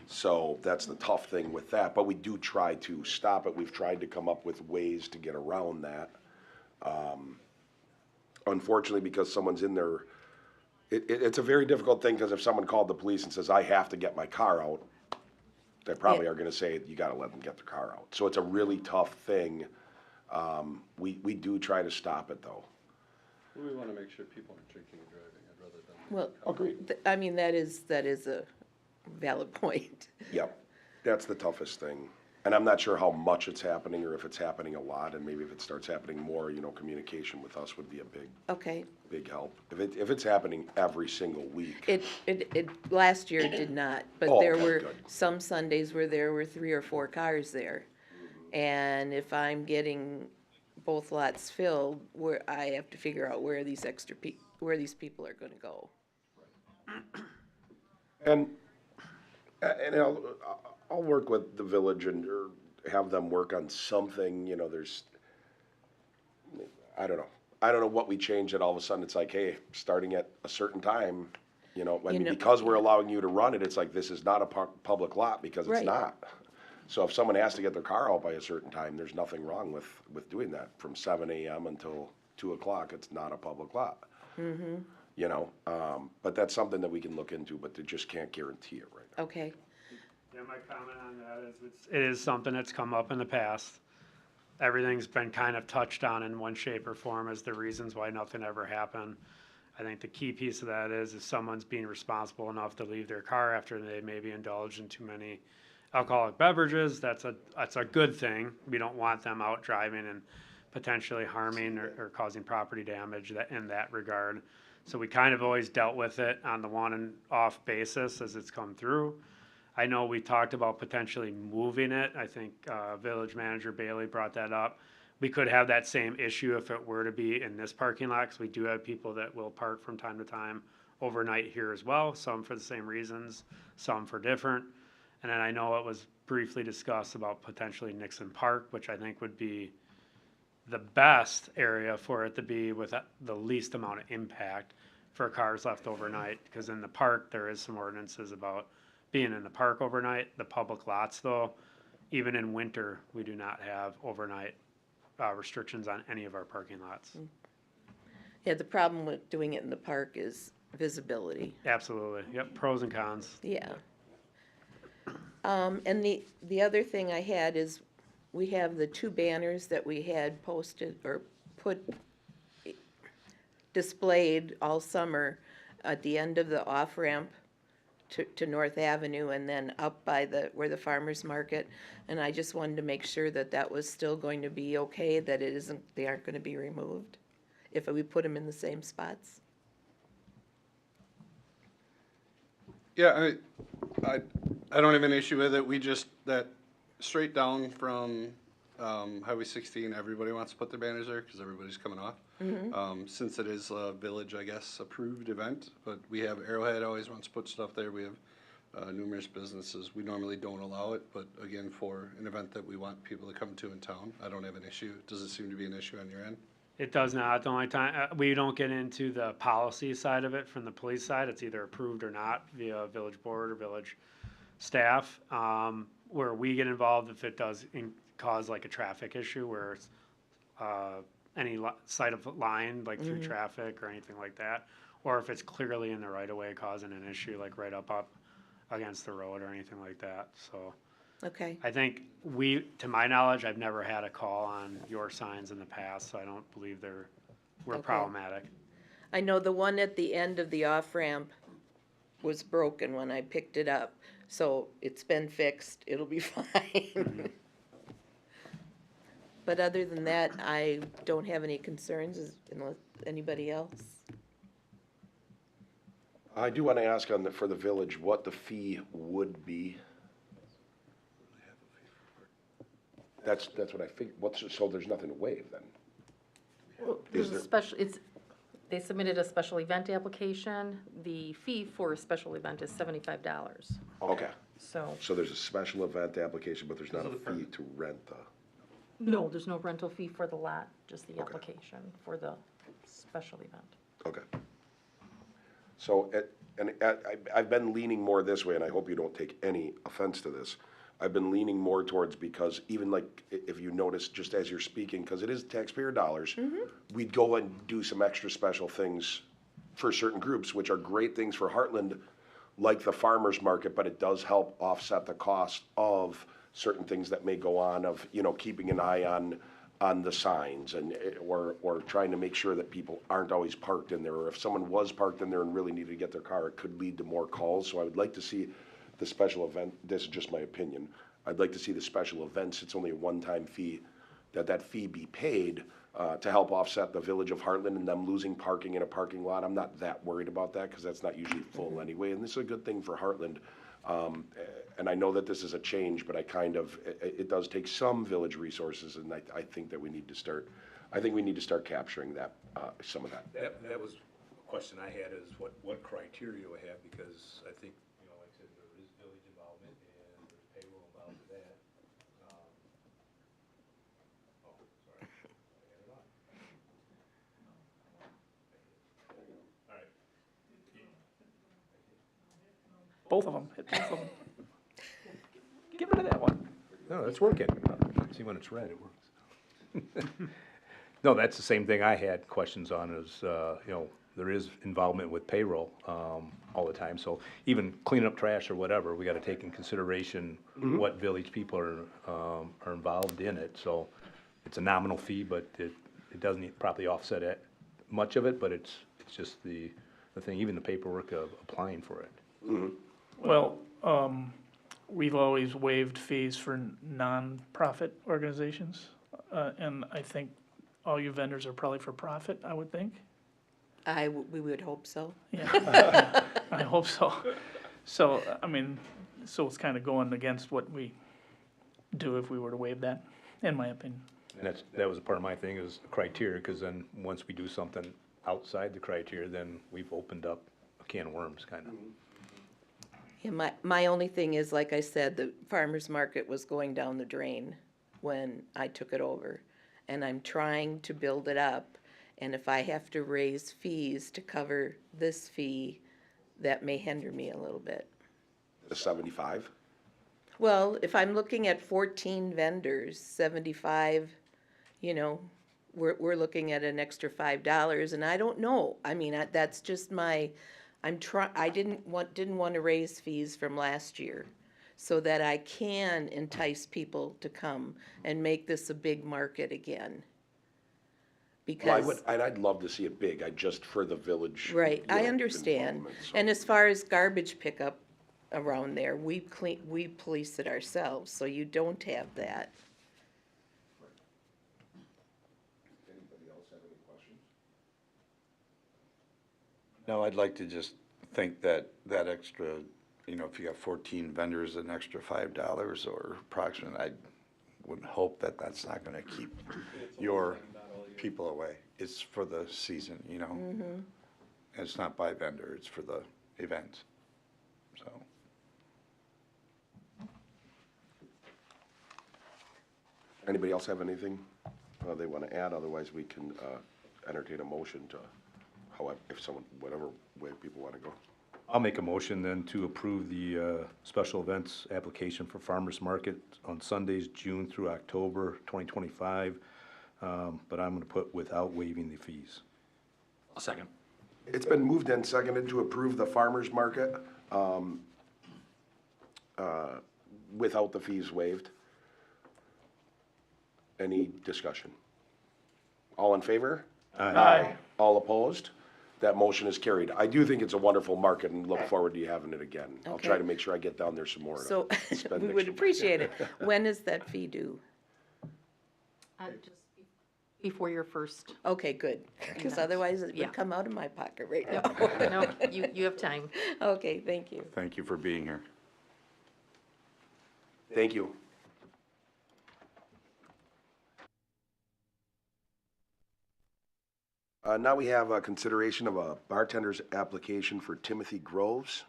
S1: So that's the tough thing with that. But we do try to stop it. We've tried to come up with ways to get around that. Unfortunately, because someone's in there, it's a very difficult thing because if someone called the police and says, I have to get my car out, they probably are going to say, you got to let them get their car out. So it's a really tough thing. We do try to stop it, though.
S16: We want to make sure people aren't drinking and driving. I'd rather than.
S15: Well,
S1: agreed.
S15: I mean, that is a valid point.
S1: Yep, that's the toughest thing. And I'm not sure how much it's happening or if it's happening a lot, and maybe if it starts happening more, communication with us would be a big help. If it's happening every single week.
S15: It last year did not, but
S1: Oh,
S15: there
S1: okay,
S15: were
S1: good.
S15: some Sundays where there were 3 or 4 cars there. And if I'm getting both lots filled, where I have to figure out where these people are gonna go.
S1: And I'll work with the village or have them work on something, I don't know. I don't know what we changed that all of a sudden it's like, hey, starting at a certain time, I
S15: You
S1: mean,
S15: know-
S1: because we're allowing you to run it, it's like, this is not a public lot because it's
S15: Right.
S1: not. So if someone has to get their car out by a certain time, there's nothing wrong with doing that. From 7 a.m. until 2 o'clock, it's not a public lot. But that's something that we can look into, but they just can't guarantee it right now.
S15: Okay,
S6: Yeah, my comment on that is it is something that's come up in the past. Everything's been kind of touched on in one shape or form as the reasons why nothing ever happened. I think the key piece of that is if someone's being responsible enough to leave their car after they maybe indulge in too many alcoholic beverages, that's a good thing. We don't want them out driving and potentially harming or causing property damage in that regard. So we kind of always dealt with it on the on and off basis as it's come through. I know we talked about potentially moving it. I think Village Manager Bailey brought that up. We could have that same issue if it were to be in this parking lot, because we do have people that will park from time to time overnight here as well, some for the same reasons, some for different. And then I know it was briefly discussed about potentially Nixon Park, which I think would be the best area for it to be with the least amount of impact for cars left overnight, because in the park, there is some ordinances about being in the park overnight. The public lots, though, even in winter, we do not have overnight restrictions on any of our parking lots.
S15: yeah, the problem with doing it in the park is visibility.
S6: Absolutely, yep, pros and cons.
S15: Yeah. And the other thing I had is, we have the 2 banners that we had posted or displayed all summer at the end of the off-ramp to North Avenue and then up by where the farmer's market. And I just wanted to make sure that that was still going to be okay, that they aren't gonna be removed if we put them in the same spots.
S16: Yeah, I don't have an issue with it. We just, that straight down from Highway 16, everybody wants to put their banners there because everybody's coming off. Since it is a village, I guess, approved event, but we have Arrowhead always wants to put stuff there. We have numerous businesses. We normally don't allow it, but again, for an event that we want people to come to in town, I don't have an issue. Does it seem to be an issue on your end?
S6: It does not. The only time, we don't get into the policy side of it from the police side. It's either approved or not via village board or village staff. Where we get involved if it does cause like a traffic issue where it's any side of line, like through traffic or anything like that. Or if it's clearly in the right of way causing an issue, like right up against the road or anything like that, so.
S15: Okay,
S6: I think to my knowledge, I've never had a call on your signs in the past, so I don't believe we're
S15: Okay.
S6: problematic.
S15: I know the one at the end of the off-ramp was broken when I picked it up, so it's been fixed, it'll be fine. But other than that, I don't have any concerns, unless anybody else.
S1: I do want to ask for the village what the fee would be. That's what I think. So there's nothing to waive then?
S2: Well, there's a special, they submitted a special event application. The fee for a special event is $75.
S1: Okay.
S2: So,
S1: So there's a special event application, but there's not a fee to rent the.
S2: no, there's no rental fee for the lot, just the application for the special event.
S1: Okay. So, I've been leaning more this way, and I hope you don't take any offense to this. I've been leaning more towards, because even like, if you notice, just as you're speaking, because it is taxpayer dollars, we'd go and do some extra special things for certain groups, which are great things for Hartland, like the farmer's market, but it does help offset the cost of certain things that may go on, of, keeping an eye on the signs or trying to make sure that people aren't always parked in there, or if someone was parked in there and really needed to get their car, it could lead to more calls. So I would like to see the special event, this is just my opinion, I'd like to see the special events, it's only a one-time fee, that fee be paid to help offset the village of Hartland and them losing parking in a parking lot. I'm not that worried about that, because that's not usually full anyway, and this is a good thing for Hartland. And I know that this is a change, but it does take some village resources, and I think that we need to start capturing that, some of that.
S17: That was a question I had, is what criteria we have, because I think, like I said, there is village involvement and there's payroll involved with that. Sorry. I had it on.
S10: both of them, hit both of them. Get rid of that one.
S17: No, that's working. See, when it's red, it works. No, that's the same thing I had questions on is, you know, there is involvement with payroll, all the time. So even cleaning up trash or whatever, we gotta take in consideration what village people are involved in it. So it's a nominal fee, but it doesn't probably offset it, much of it, but it's just the thing, even the paperwork of applying for it.
S10: Well, we've always waived fees for nonprofit organizations, and I think all you vendors are probably for profit, I would think.
S15: We would hope so.
S10: Yeah, I hope so. So, I mean, so it's kind of going against what we do if we were to waive that, in my opinion.
S17: And that was a part of my thing is the criteria, because then once we do something outside the criteria, then we've opened up a can of worms, kind of.
S15: Yeah, my only thing is, like I said, the farmer's market was going down the drain when I took it over. And I'm trying to build it up. And if I have to raise fees to cover this fee, that may hinder me a little bit.
S1: The 75?
S15: Well, if I'm looking at 14 vendors, 75, you know, we're looking at an extra $5, and I don't know. I mean, that's just my, I didn't want to raise fees from last year so that I can entice people to come and make this a big market again. Because
S1: And I'd love to see it big, just for the village.
S15: right,
S1: you
S15: I
S1: know,
S15: understand.
S1: involvement, so.
S15: And as far as garbage pickup around there, we police it ourselves, so you don't have that.
S1: Anybody else have any questions?
S11: No, I'd like to just think that extra, you know, if you got 14 vendors, an extra $5 or approximately, I would hope that that's not gonna keep your people away. It's for the season, you know? And it's not by vendor, it's for the event, so.
S1: Anybody else have anything they want to add? Otherwise, we can entertain a motion to, however, if someone, whatever way people want to go.
S17: I'll make a motion then to approve the special events application for farmers market on Sundays, June through October 2025. But I'm gonna put without waiving the fees.
S4: I'll second.
S1: It's been moved and seconded to approve the farmer's market without the fees waived. Any discussion? All in favor?
S10: Aye.
S1: All opposed? That motion is carried. I do think it's a wonderful market and look forward to you having it again. I'll try
S15: Okay.
S1: to make sure I get down there some more. to
S15: So
S1: spend
S15: we
S1: next
S15: would
S1: week.
S15: appreciate it. When is that fee due?
S2: Just before your first.
S15: Okay, good, because
S2: Yeah.
S15: otherwise it
S2: Yeah.
S15: would come out of my pocket right now.
S2: No, you have time.
S15: Okay, thank you.
S11: Thank you for being here.
S1: Thank you. Now we have a consideration of a bartender's application for Timothy Groves.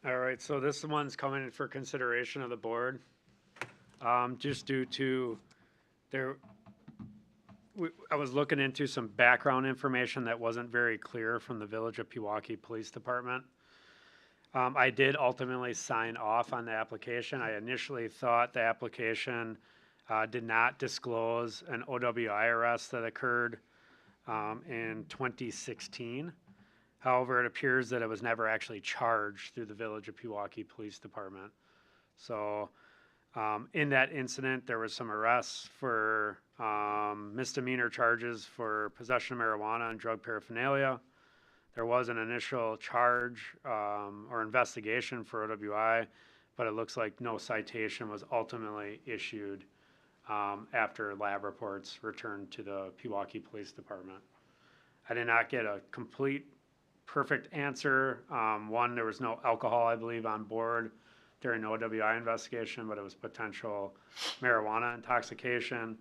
S6: All right, so this one's coming in for consideration of the board. Just due to I was looking into some background information that wasn't very clear from the Village of Pewaukee Police Department. I did ultimately sign off on the application. I initially thought the application did not disclose an OWI arrest that occurred in 2016. However, it appears that it was never actually charged through the Village of Pewaukee Police Department. So in that incident, there was some arrests for misdemeanor charges for possession of marijuana and drug paraphernalia. There was an initial charge or investigation for OWI, but it looks like no citation was ultimately issued after lab reports returned to the Pewaukee Police Department. I did not get a complete perfect answer. One, there was no alcohol, I believe, on board during the OWI investigation, but it was potential marijuana intoxication.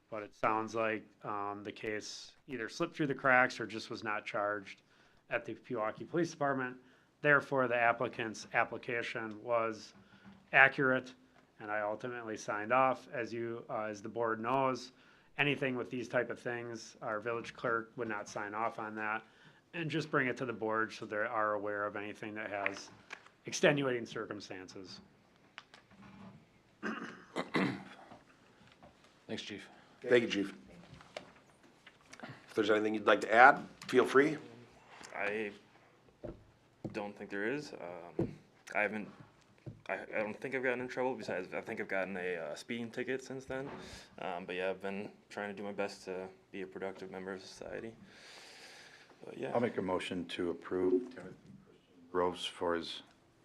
S6: But it sounds like the case either slipped through the cracks or just was not charged at the Pewaukee Police Department. Therefore, the applicant's application was accurate, and I ultimately signed off. As the board knows, anything with these type of things, our village clerk would not sign off on that. and just bring it to the board so they are aware of anything that has extenuating circumstances.
S4: Thanks, chief.
S1: Thank you, Chief. If there's anything you'd like to add, feel free.
S18: I don't think there is. I don't think I've gotten in trouble. Besides, I think I've gotten a speeding ticket since then. But yeah, I've been trying to do my best to be a productive member of society. But yeah.
S11: I'll make a motion to approve Timothy Groves for his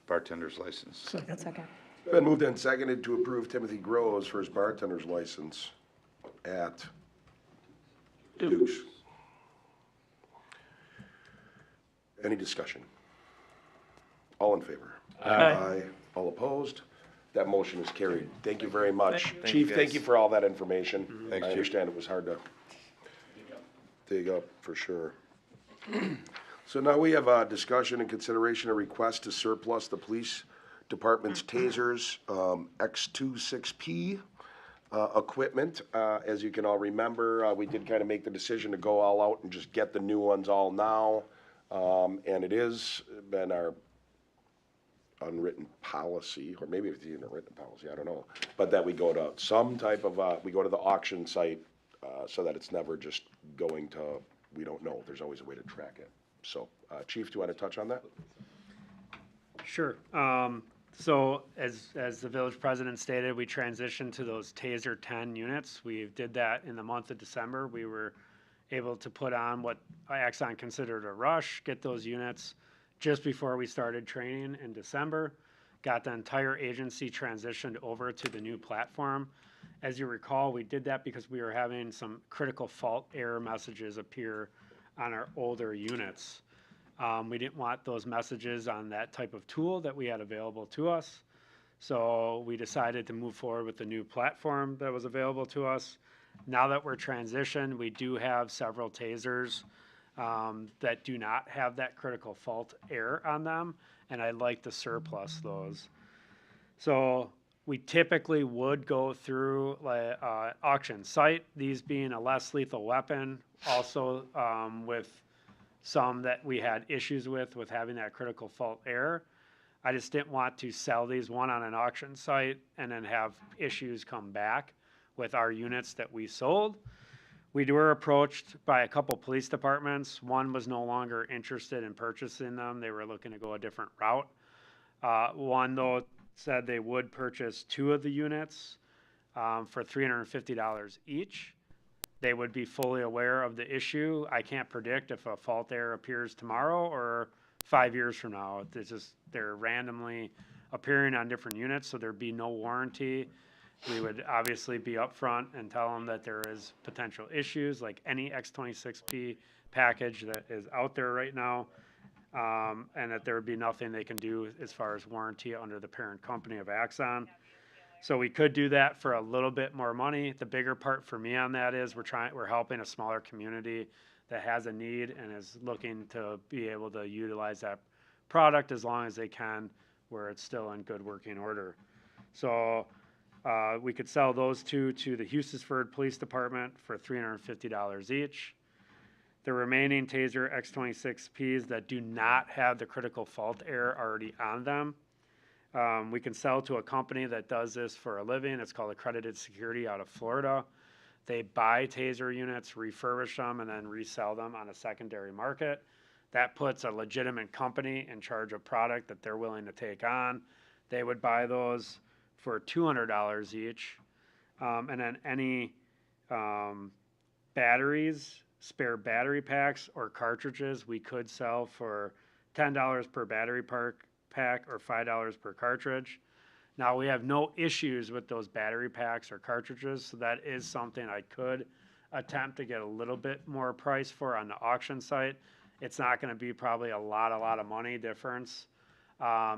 S11: bartender's license.
S13: Second.
S1: Been moved and seconded to approve Timothy Groves for his bartender's license at Duke's. Any discussion? All in favor? Aye. All opposed? That motion is carried. Thank you very much.
S18: Thank
S1: Chief,
S18: you,
S1: thank
S18: guys.
S1: you for all that information.
S11: Thanks,
S1: I
S11: Chief.
S1: understand it was hard to dig up for sure. So now we have a discussion and consideration of request to surplus the police department's tasers, X26P equipment. As you can all remember, we did kind of make the decision to go all out and just get the new ones all now. And it has been our unwritten policy, or maybe it's even a written policy, I don't know, but that we go to some type of, we go to the auction site so that it's never just going to, we don't know. There's always a way to track it. So, Chief, do you want to touch on that?
S6: Sure. So as the village president stated, we transitioned to those Taser 10 units. We did that in the month of December. We were able to put on what Axon considered a rush, get those units just before we started training in December, got the entire agency transitioned over to the new platform. As you recall, we did that because we were having some critical fault error messages appear on our older units. We didn't want those messages on that type of tool that we had available to us. So we decided to move forward with the new platform that was available to us. Now that we're transitioned, we do have several tasers that do not have that critical fault error on them, and I'd like to surplus those. So we typically would go through auction site, these being a less lethal weapon, also with some that we had issues with having that critical fault error. I just didn't want to sell these one on an auction site and then have issues come back with our units that we sold. We were approached by a couple police departments. One was no longer interested in purchasing them. They were looking to go a different route. One, though, said they would purchase 2 of the units for $350 each. They would be fully aware of the issue. I can't predict if a fault error appears tomorrow or 5 years from now. It's just, they're randomly appearing on different units, so there'd be no warranty. We would obviously be upfront and tell them that there is potential issues, like any X26P package that is out there right now, and that there would be nothing they can do as far as warranty under the parent company of Axon. So we could do that for a little bit more money. The bigger part for me on that is we're helping a smaller community that has a need and is looking to be able to utilize that product as long as they can, where it's still in good working order. So we could sell those 2 to the Houstonford Police Department for $350 each. The remaining Taser X26Ps that do not have the critical fault error already on them, we can sell to a company that does this for a living. It's called Accredited Security out of Florida. They buy Taser units, refurbish them, and then resell them on a secondary market. That puts a legitimate company in charge of product that they're willing to take on. They would buy those for $200 each. And then any batteries, spare battery packs or cartridges, we could sell for $10 per battery pack or $5 per cartridge. Now, we have no issues with those battery packs or cartridges, so that is something I could attempt to get a little bit more price for on the auction site. It's not going to be probably a lot of money difference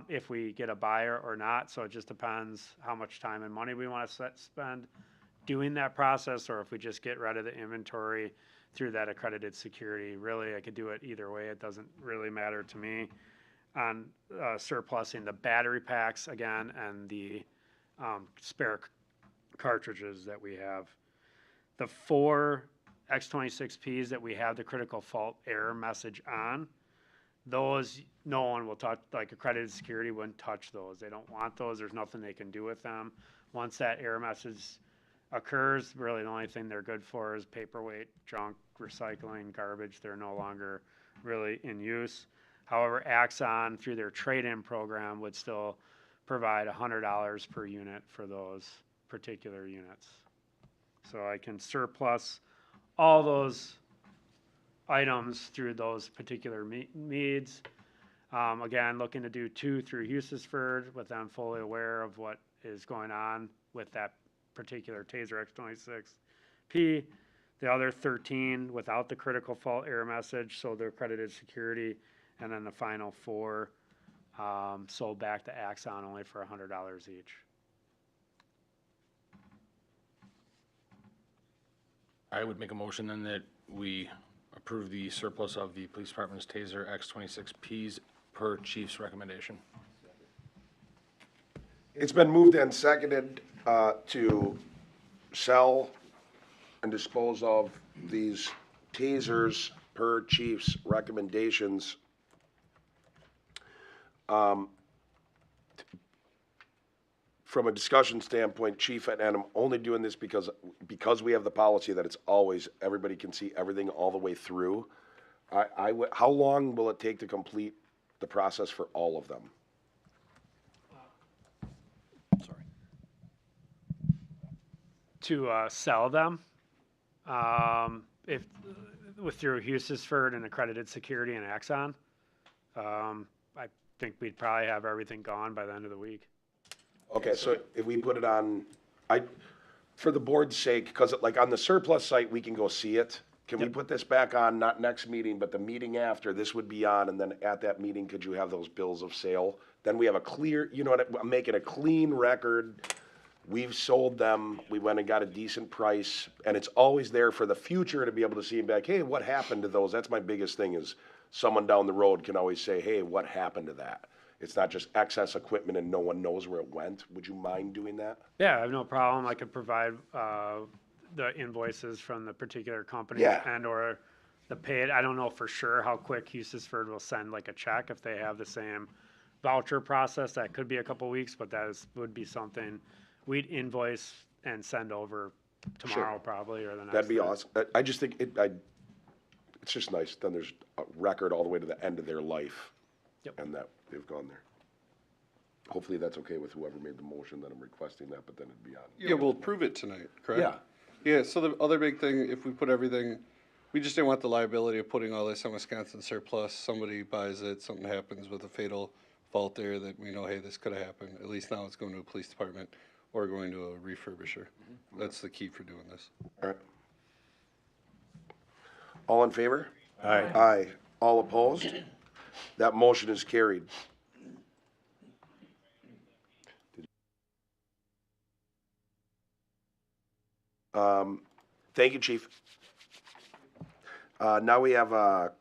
S6: if we get a buyer or not, so it just depends how much time and money we want to spend doing that process, or if we just get rid of the inventory through that accredited security. Really, I could do it either way. It doesn't really matter to me on surplusing the battery packs again and the spare cartridges that we have. The 4 X26Ps that we have the critical fault error message on, those, no one will touch, like accredited security wouldn't touch those. They don't want those. There's nothing they can do with them. Once that error message occurs, really the only thing they're good for is paperweight, junk, recycling, garbage. They're no longer really in use. However, Axon, through their trade-in program, would still provide $100 per unit for those particular units. So I can surplus all those items through those particular needs. Again, looking to do 2 through Hughesford with them fully aware of what is going on with that particular Taser X26P. The other 13 without the critical fault error message, so they're accredited security. And then the final 4 sold back to Axon only for $100 each.
S4: I would make a motion then that we approve the surplus of the police department's Taser X26Ps per chief's recommendation.
S1: It's been moved and seconded to sell and dispose of these tasers per chief's recommendations. From a discussion standpoint, Chief, and I'm only doing this because we have the policy that it's always, everybody can see everything all the way through. How long will it take to complete the process for all of them?
S6: To sell them, if through Hughesford and accredited security and Axon, I think we'd probably have everything gone by the end of the week.
S1: Okay, so if we put it on, for the board's sake, because like on the surplus site, we can go see it. Can we put this back on, not next meeting, but the meeting after, this would be on, and then at that meeting, could you have those bills of sale? Then we have a clear, you know what, I'm making a clean record. We've sold them, we went and got a decent price, and it's always there for the future to be able to see back, hey, what happened to those? That's my biggest thing is someone down the road can always say, hey, what happened to that? It's not just excess equipment and no one knows where it went. Would you mind doing that?
S6: Yeah, I have no problem. I could provide the invoices from the particular company and or the paid. I don't know for sure how quick Hughesford will send like a check if they have the same voucher process. That could be a couple weeks, but would be something we'd invoice and send over tomorrow probably or the next
S1: That'd be
S6: day.
S1: awesome. I just think it's just nice. Then there's a record all the way to the end of their life. And that they've gone there. Hopefully that's okay with whoever made the motion that I'm requesting that, but then it'd be on.
S16: Yeah, we'll approve it tonight, correct?
S1: Yeah.
S16: Yeah, so the other big thing, if we put everything, we just didn't want the liability of putting all this on Wisconsin surplus. Somebody buys it, something happens with a fatal fault there that we know, hey, this could have happened. At least now it's going to a police department or going to a refurbisher. That's the key for doing this.
S1: All right. All in favor?
S17: Aye.
S1: Aye. All opposed? That motion is carried. Thank you, Chief. Now we have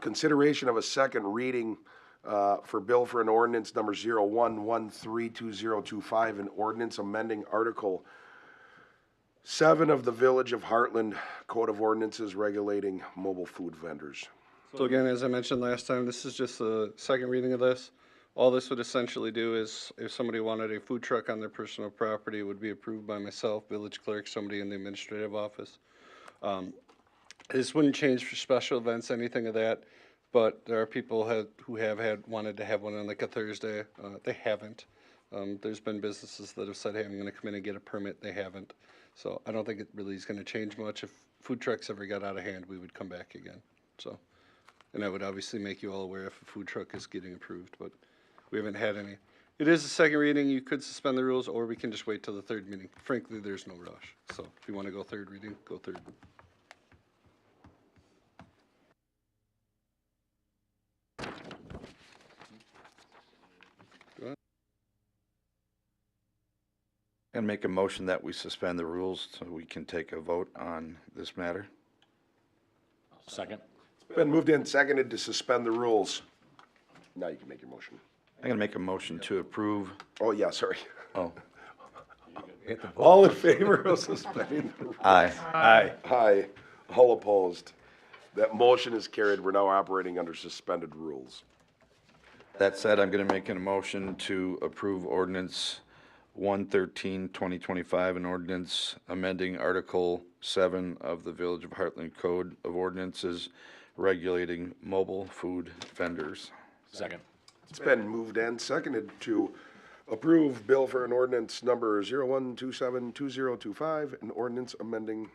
S1: consideration of a second reading for bill for an ordinance number 01132025, an ordinance amending Article 7 of the Village of Hartland Code of Ordinances regulating mobile food vendors.
S16: So again, as I mentioned last time, this is just the second reading of this. All this would essentially do is if somebody wanted a food truck on their personal property, it would be approved by myself, village clerk, somebody in the administrative office. This wouldn't change for special events, anything of that, but there are people who have wanted to have one on like a Thursday. They haven't. There's been businesses that have said, hey, I'm gonna come in and get a permit. They haven't. So I don't think it really is gonna change much. If food trucks ever got out of hand, we would come back again. So, and I would obviously make you all aware if a food truck is getting approved, but we haven't had any. It is the second reading. You could suspend the rules, or we can just wait till the third meeting. Frankly, there's no rush. So if you want to go third reading, go third.
S11: And make a motion that we suspend the rules so we can take a vote on this matter.
S4: Second.
S1: Been moved and seconded to suspend the rules. Now you can make your motion.
S11: I'm gonna make a motion to approve.
S1: Oh, yeah, sorry.
S11: Oh,
S1: All in favor of suspending the rules?
S11: Aye.
S17: Aye.
S1: Aye. All opposed? That motion is carried. We're now operating under suspended rules.
S11: That said, I'm gonna make a motion to approve ordinance 113-2025, an ordinance amending Article 7 of the Village of Hartland Code of Ordinances regulating mobile food vendors.
S4: Second.
S1: It's been moved and seconded to approve bill for an ordinance number 01272025, an ordinance amending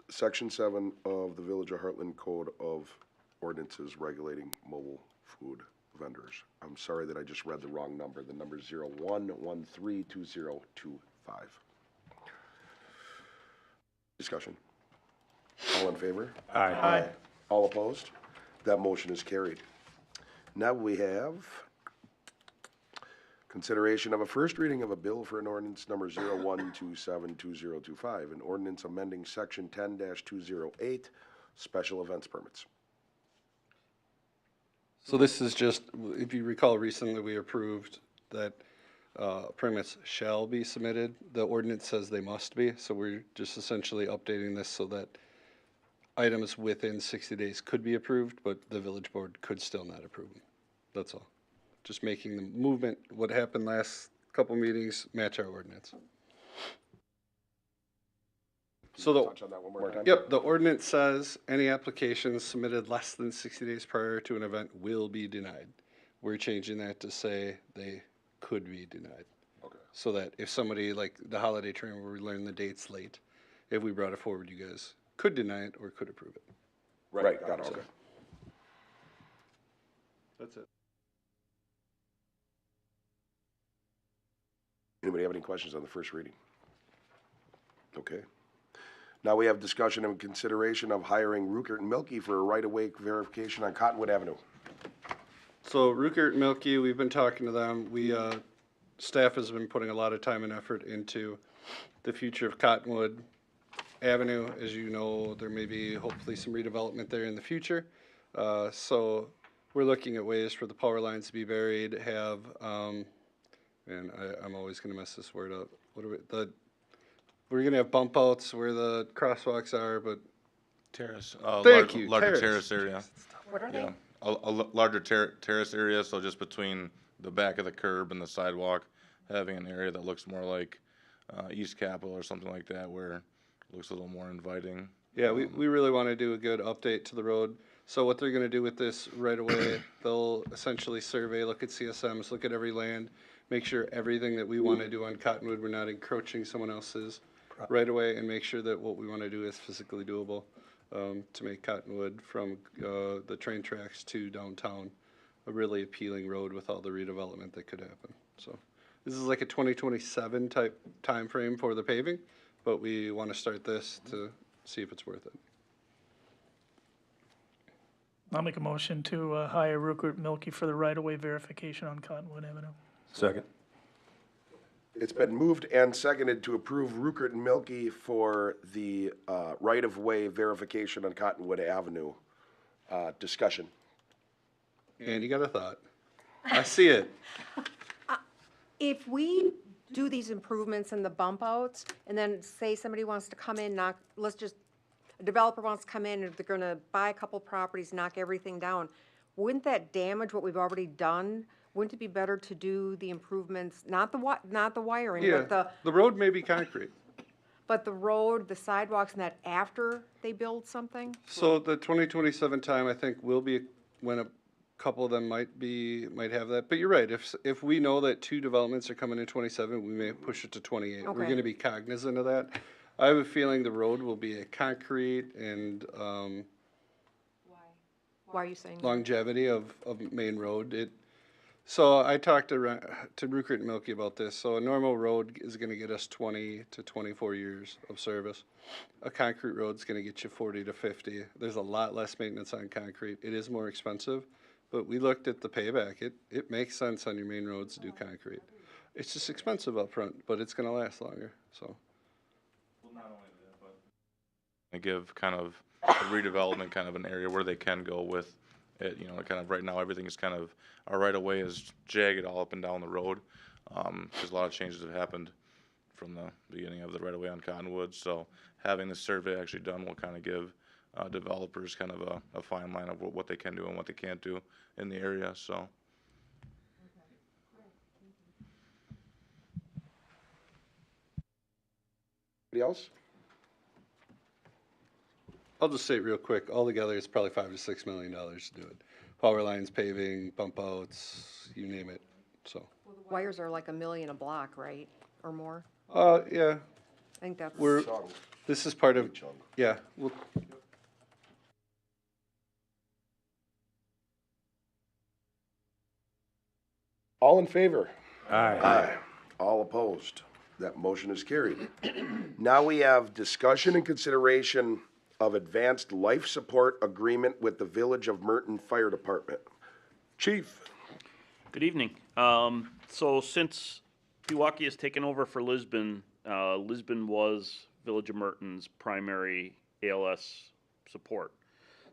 S1: Section 7 of the Village of Hartland Code of Ordinances regulating mobile food vendors. I'm sorry that I just read the wrong number. The number is 01132025. Discussion. All in favor?
S17: Aye.
S1: All opposed? That motion is carried. Now we have consideration of a first reading of a bill for an ordinance number 01272025, an ordinance amending section 10-208, special events permits.
S16: So this is just, if you recall, recently we approved that permits shall be submitted. The ordinance says they must be, so we're just essentially updating this so that items within 60 days could be approved, but the village board could still not approve them. That's all. Just making the movement, what happened last couple meetings, match our ordinance. So
S1: Touch on that one more time.
S16: Yep, the ordinance says any applications submitted less than 60 days prior to an event will be denied. We're changing that to say they could be denied.
S1: Okay.
S16: So that if somebody, like the holiday train where we learn the dates late, if we brought it forward, you guys could deny it or could approve it.
S1: Right, got it, okay.
S16: That's it.
S1: Anybody have any questions on the first reading? Okay. Now we have discussion and consideration of hiring Rukert and Milky for a right-of-way verification on Cottonwood Avenue.
S16: So Rukert and Milky, we've been talking to them. Staff has been putting a lot of time and effort into the future of Cottonwood Avenue. As you know, there may be hopefully some redevelopment there in the future. So we're looking at ways for the power lines to be buried, have, and I'm always gonna mess this word up. We're gonna have bump outs where the crosswalks are, but.
S14: Terrace.
S16: Thank you,
S14: Larger
S16: terrace.
S14: terrace area.
S13: What are
S14: Yeah, a larger terrace area, so just between the back of the curb and the sidewalk, having an area that looks more like East Capitol or something like that, where it looks a little more inviting.
S16: Yeah, we really want to do a good update to the road. So what they're going to do with this right away, they'll essentially survey, look at CSMs, look at every land, make sure everything that we want to do on Cottonwood, we're not encroaching someone else's right away, and make sure that what we want to do is physically doable to make Cottonwood from the train tracks to downtown a really appealing road with all the redevelopment that could happen. So this is like a 2027 type time frame for the paving, but we want to start this to see if it's worth it.
S10: I'll make a motion to hire Rukert Milky for the right-of-way verification on Cottonwood Avenue.
S17: Second.
S1: It's been moved and seconded to approve Rukert and Milky for the right-of-way verification on Cottonwood Avenue. Discussion.
S16: And you got a thought. I see it.
S13: If we do these improvements and the bump outs, and then say somebody wants to come in, a developer wants to come in and they're gonna buy a couple properties, knock everything down, wouldn't that damage what we've already done? Wouldn't it be better to do the improvements, not the wiring,
S16: Yeah, the road may be concrete.
S13: but the road, the sidewalks, and that after they build something?
S16: So the 2027 time, I think, will be when a couple of them might have that. But you're right, if we know that two developments are coming in 27, we may push it to 28. We're
S13: Okay.
S16: gonna be cognizant of that. I have a feeling the road will be a concrete and
S13: Why are you saying that?
S16: longevity of main road. So I talked to Rukert and Milky about this. So a normal road is gonna get us 20 to 24 years of service. A concrete road's gonna get you 40 to 50. There's a lot less maintenance on concrete. It is more expensive, but we looked at the payback. It makes sense on your main roads to do concrete. It's just expensive up front, but it's gonna last longer, so.
S14: Well, not only that, but I give kind of a redevelopment kind of an area where they can go with it, kind of right now everything is kind of, our right of way is jagged all up and down the road. Because a lot of changes have happened from the beginning of the right-of-way on Cottonwood. So having the survey actually done will kind of give developers kind of a fine line of what they can do and what they can't do in the area, so.
S1: Anybody else?
S16: I'll just say it real quick. Altogether, it's probably $5 to $6 million to do it. Power lines, paving, bump outs, you name it, so.
S13: Wires are like $1 million a block, right, or more?
S16: Yeah,
S13: I think that's.
S16: this is part of, yeah,
S1: All in favor?
S17: Aye.
S1: All opposed? That motion is carried. Now we have discussion and consideration of advanced life support agreement with the Village of Merton Fire Department. Chief?
S19: Good evening. So since Pewaukee has taken over for Lisbon, Lisbon was Village of Merton's primary ALS support.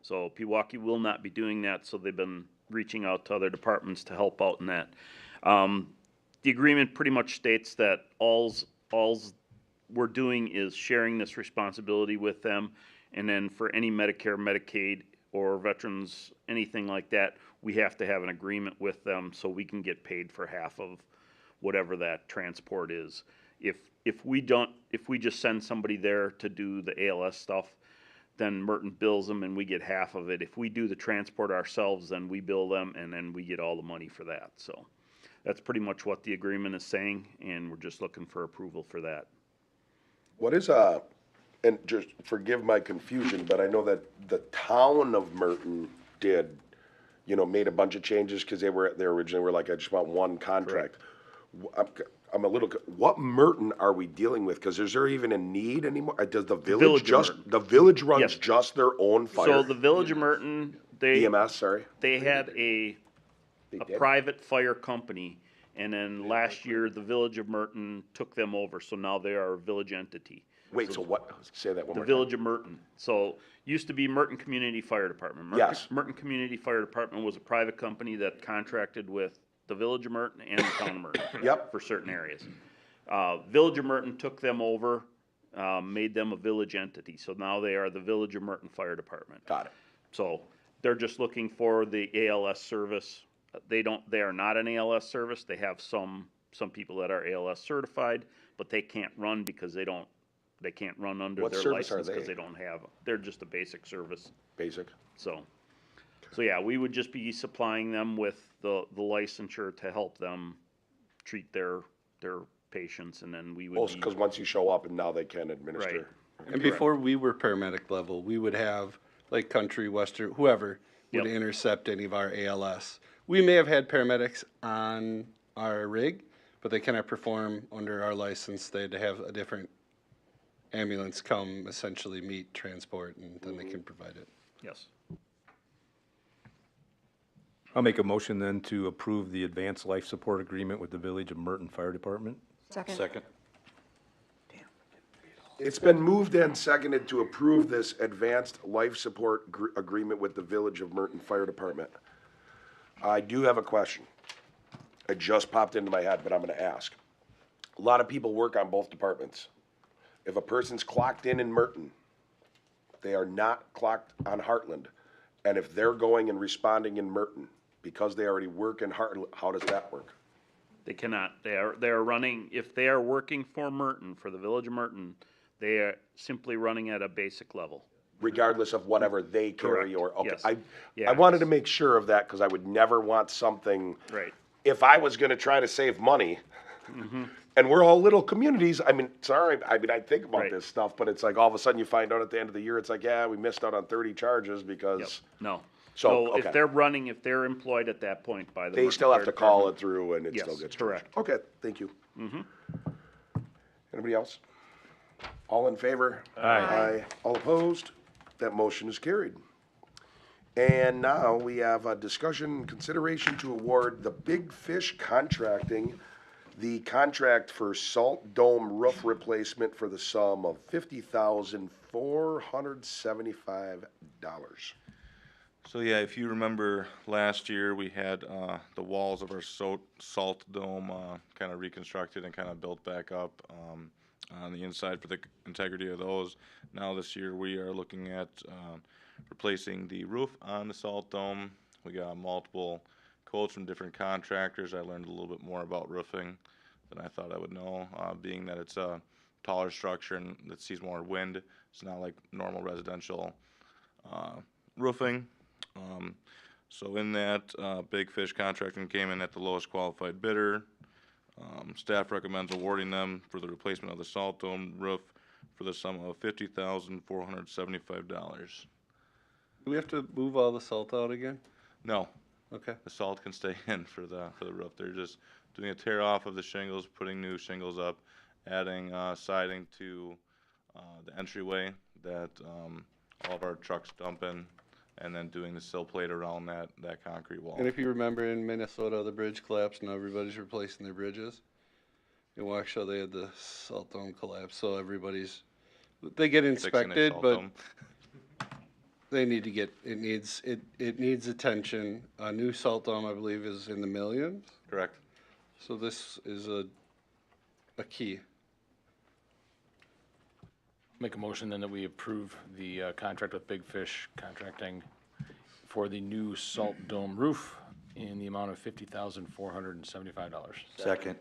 S19: So Pewaukee will not be doing that, so they've been reaching out to other departments to help out in that. The agreement pretty much states that all's we're doing is sharing this responsibility with them, and then for any Medicare, Medicaid, or veterans, anything like that, we have to have an agreement with them so we can get paid for half of whatever that transport is. If we just send somebody there to do the ALS stuff, then Merton bills them and we get half of it. If we do the transport ourselves, then we bill them and then we get all the money for that. So that's pretty much what the agreement is saying, and we're just looking for approval for that.
S1: What is and just forgive my confusion, but I know that the town of Merton made a bunch of changes because they originally were like, I just want one contract. I'm a little, what Merton are we dealing with? Because is there even a need anymore? Does the village the village runs just their own fire?
S19: So the Village of Merton,
S1: EMS, sorry.
S19: They had a private fire company, and then last year the Village of Merton took them over, so now they are a village entity.
S1: Wait, so what? Say that one more
S19: time. The Village of Merton. So used to be Merton Community Fire Department. Merton Community Fire Department was a private company that contracted with the Village of Merton and the Town of Merton for certain areas. Village of Merton took them over, made them a village entity. So now they are the Village of Merton Fire Department.
S1: Got it.
S19: So they're just looking for the ALS service. They are not an ALS service. They have some people that are ALS certified, but they can't run because they can't run under their license because they don't have. They're just a basic service.
S1: Basic.
S19: So yeah, we would just be supplying them with the licensure to help them treat their patients, and then we would.
S1: Because once you show up, and now they can administer.
S19: Right.
S16: And before we were paramedic level, we would have Lake Country, Western, whoever would intercept any of our ALS. We may have had paramedics on our rig, but they cannot perform under our license. They had to have a different ambulance come essentially meet transport, and then they can provide it.
S19: Yes.
S17: I'll make a motion then to approve the advanced life support agreement with the Village of Merton Fire Department.
S11: Second.
S1: It's been moved and seconded to approve this advanced life support agreement with the Village of Merton Fire Department. I do have a question. It just popped into my head, but I'm gonna ask. A lot of people work on both departments. If a person's clocked in Merton, they are not clocked on Hartland. And if they're going and responding in Merton, because they already work in Hartland, how does that work?
S19: They cannot. They are running, if they are working for Merton, for the Village of Merton, they are simply running at a basic level.
S1: Regardless of whatever they carry.
S19: Correct.
S1: Or, okay.
S19: Yes.
S1: I wanted to make sure of that because I would never want something.
S19: Right.
S1: If I was gonna try to save money, and we're all little communities, I mean, sorry, I think about this stuff, but it's like all of a sudden you find out at the end of the year, it's like, yeah, we missed out on 30 charges because.
S19: No.
S1: So,
S19: if they're running, if they're employed at that point by the.
S1: They
S19: Merton
S1: still have
S19: Fire
S1: to call
S19: Department.
S1: it through and it still gets charged.
S19: Correct.
S1: Okay, thank you. Anybody else? All in favor?
S17: Aye.
S1: All opposed? That motion is carried. And now we have a discussion and consideration to award the Big Fish Contracting the contract for salt dome roof replacement for the sum of $50,475.
S14: So yeah, if you remember last year, we had the walls of our salt dome kind of reconstructed and kind of built back up on the inside for the integrity of those. Now this year we are looking at replacing the roof on the salt dome. We got multiple quotes from different contractors. I learned a little bit more about roofing than I thought I would know, being that it's a taller structure and it sees more wind. It's not like normal residential roofing. So in that, Big Fish Contracting came in at the lowest qualified bidder. Staff recommends awarding them for the replacement of the salt dome roof for the sum of $50,475.
S16: Do we have to move all the salt out again?
S14: No,
S16: Okay.
S14: the salt can stay in for the roof. They're just doing a tear off of the shingles, putting new shingles up, adding siding to the entryway that all of our trucks dump in, and then doing the sill plate around that concrete wall.
S16: And if you remember in Minnesota, the bridge collapsed, now everybody's replacing their bridges. In Waukesha, they had the salt dome collapse, so they get
S14: Fixing their
S16: inspected,
S14: salt
S16: but
S14: dome.
S16: they need to get, it needs attention. A new salt dome, I believe, is in the millions.
S14: Correct.
S16: So this is a key.
S4: Make a motion then that we approve the contract with Big Fish Contracting for the new salt dome roof in the amount of $50,475.
S11: Second.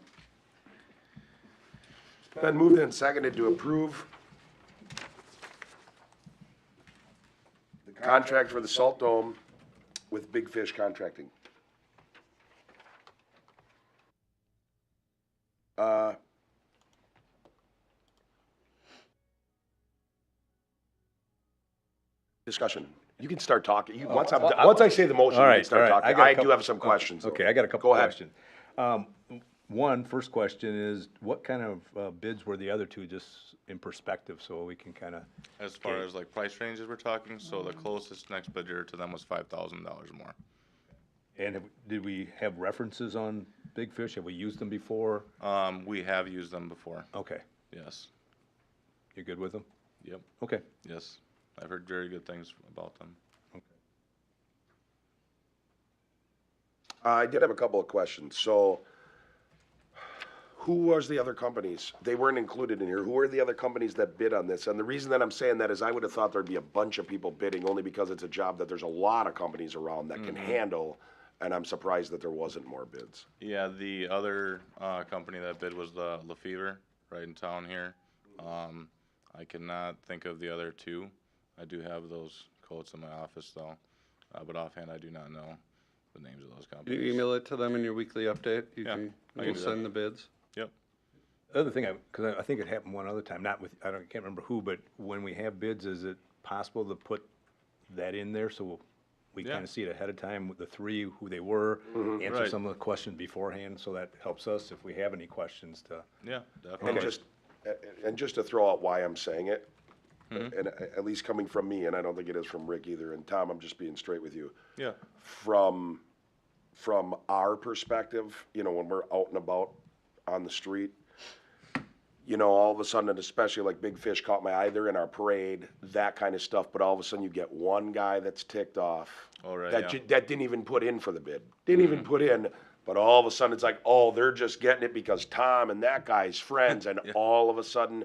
S1: Been moved and seconded to approve the contract for the salt dome with Big Fish Contracting. Discussion. You can start talking. Once I say the motion, you can start talking. I do have some questions.
S17: Okay, I got a couple
S1: Go ahead.
S17: questions. First question is, what kind of bids were the other two, just in perspective, so we can kind of?
S14: As far as like price ranges we're talking, so the closest next bidder to them was $5,000 more.
S17: And did we have references on Big Fish? Have we used them before?
S14: We have used them before.
S17: Okay,
S14: Yes.
S17: you're good with them?
S14: Yep.
S17: Okay.
S14: Yes. I've heard very good things about them.
S1: I did have a couple of questions. So, who was the other companies? They weren't included in here. Who are the other companies that bid on this? And the reason that I'm saying that is I would have thought there'd be a bunch of people bidding, only because it's a job that there's a lot of companies around that can handle, and I'm surprised that there wasn't more bids.
S14: Yeah, the other company that bid was the Lefevre, right in town here. I cannot think of the other two. I do have those quotes in my office though, but offhand I do not know the names of those
S16: Can
S14: companies.
S16: you email it to them in your weekly update? You
S14: Yeah,
S16: can
S14: I can do
S16: send
S14: that.
S16: the bids.
S14: Yep.
S17: The other thing, because I think it happened one other time, not with, can't remember who, but when we have bids, is it possible to put that in there so we
S14: Yeah.
S17: kind of see it ahead of time with the three, who they were, answer
S14: Right.
S17: some of the questions beforehand, so that helps us if we have any questions to.
S14: Yeah, definitely.
S1: And just to throw out why I'm saying it, and at least coming from me, and I don't think it is from Rick either, and Tom, I'm just being straight with you.
S14: Yeah.
S1: From our perspective, when we're out and about on the street, all of a sudden, and especially like Big Fish caught my eye, they're in our parade, that kind of stuff, but all of a sudden you get one guy that's ticked off.
S14: All right,
S1: That,
S14: yeah.
S1: that didn't even put in for the bid. Didn't even put in, but all of a sudden it's like, oh, they're just getting it because Tom and that guy's friends, and all of a sudden,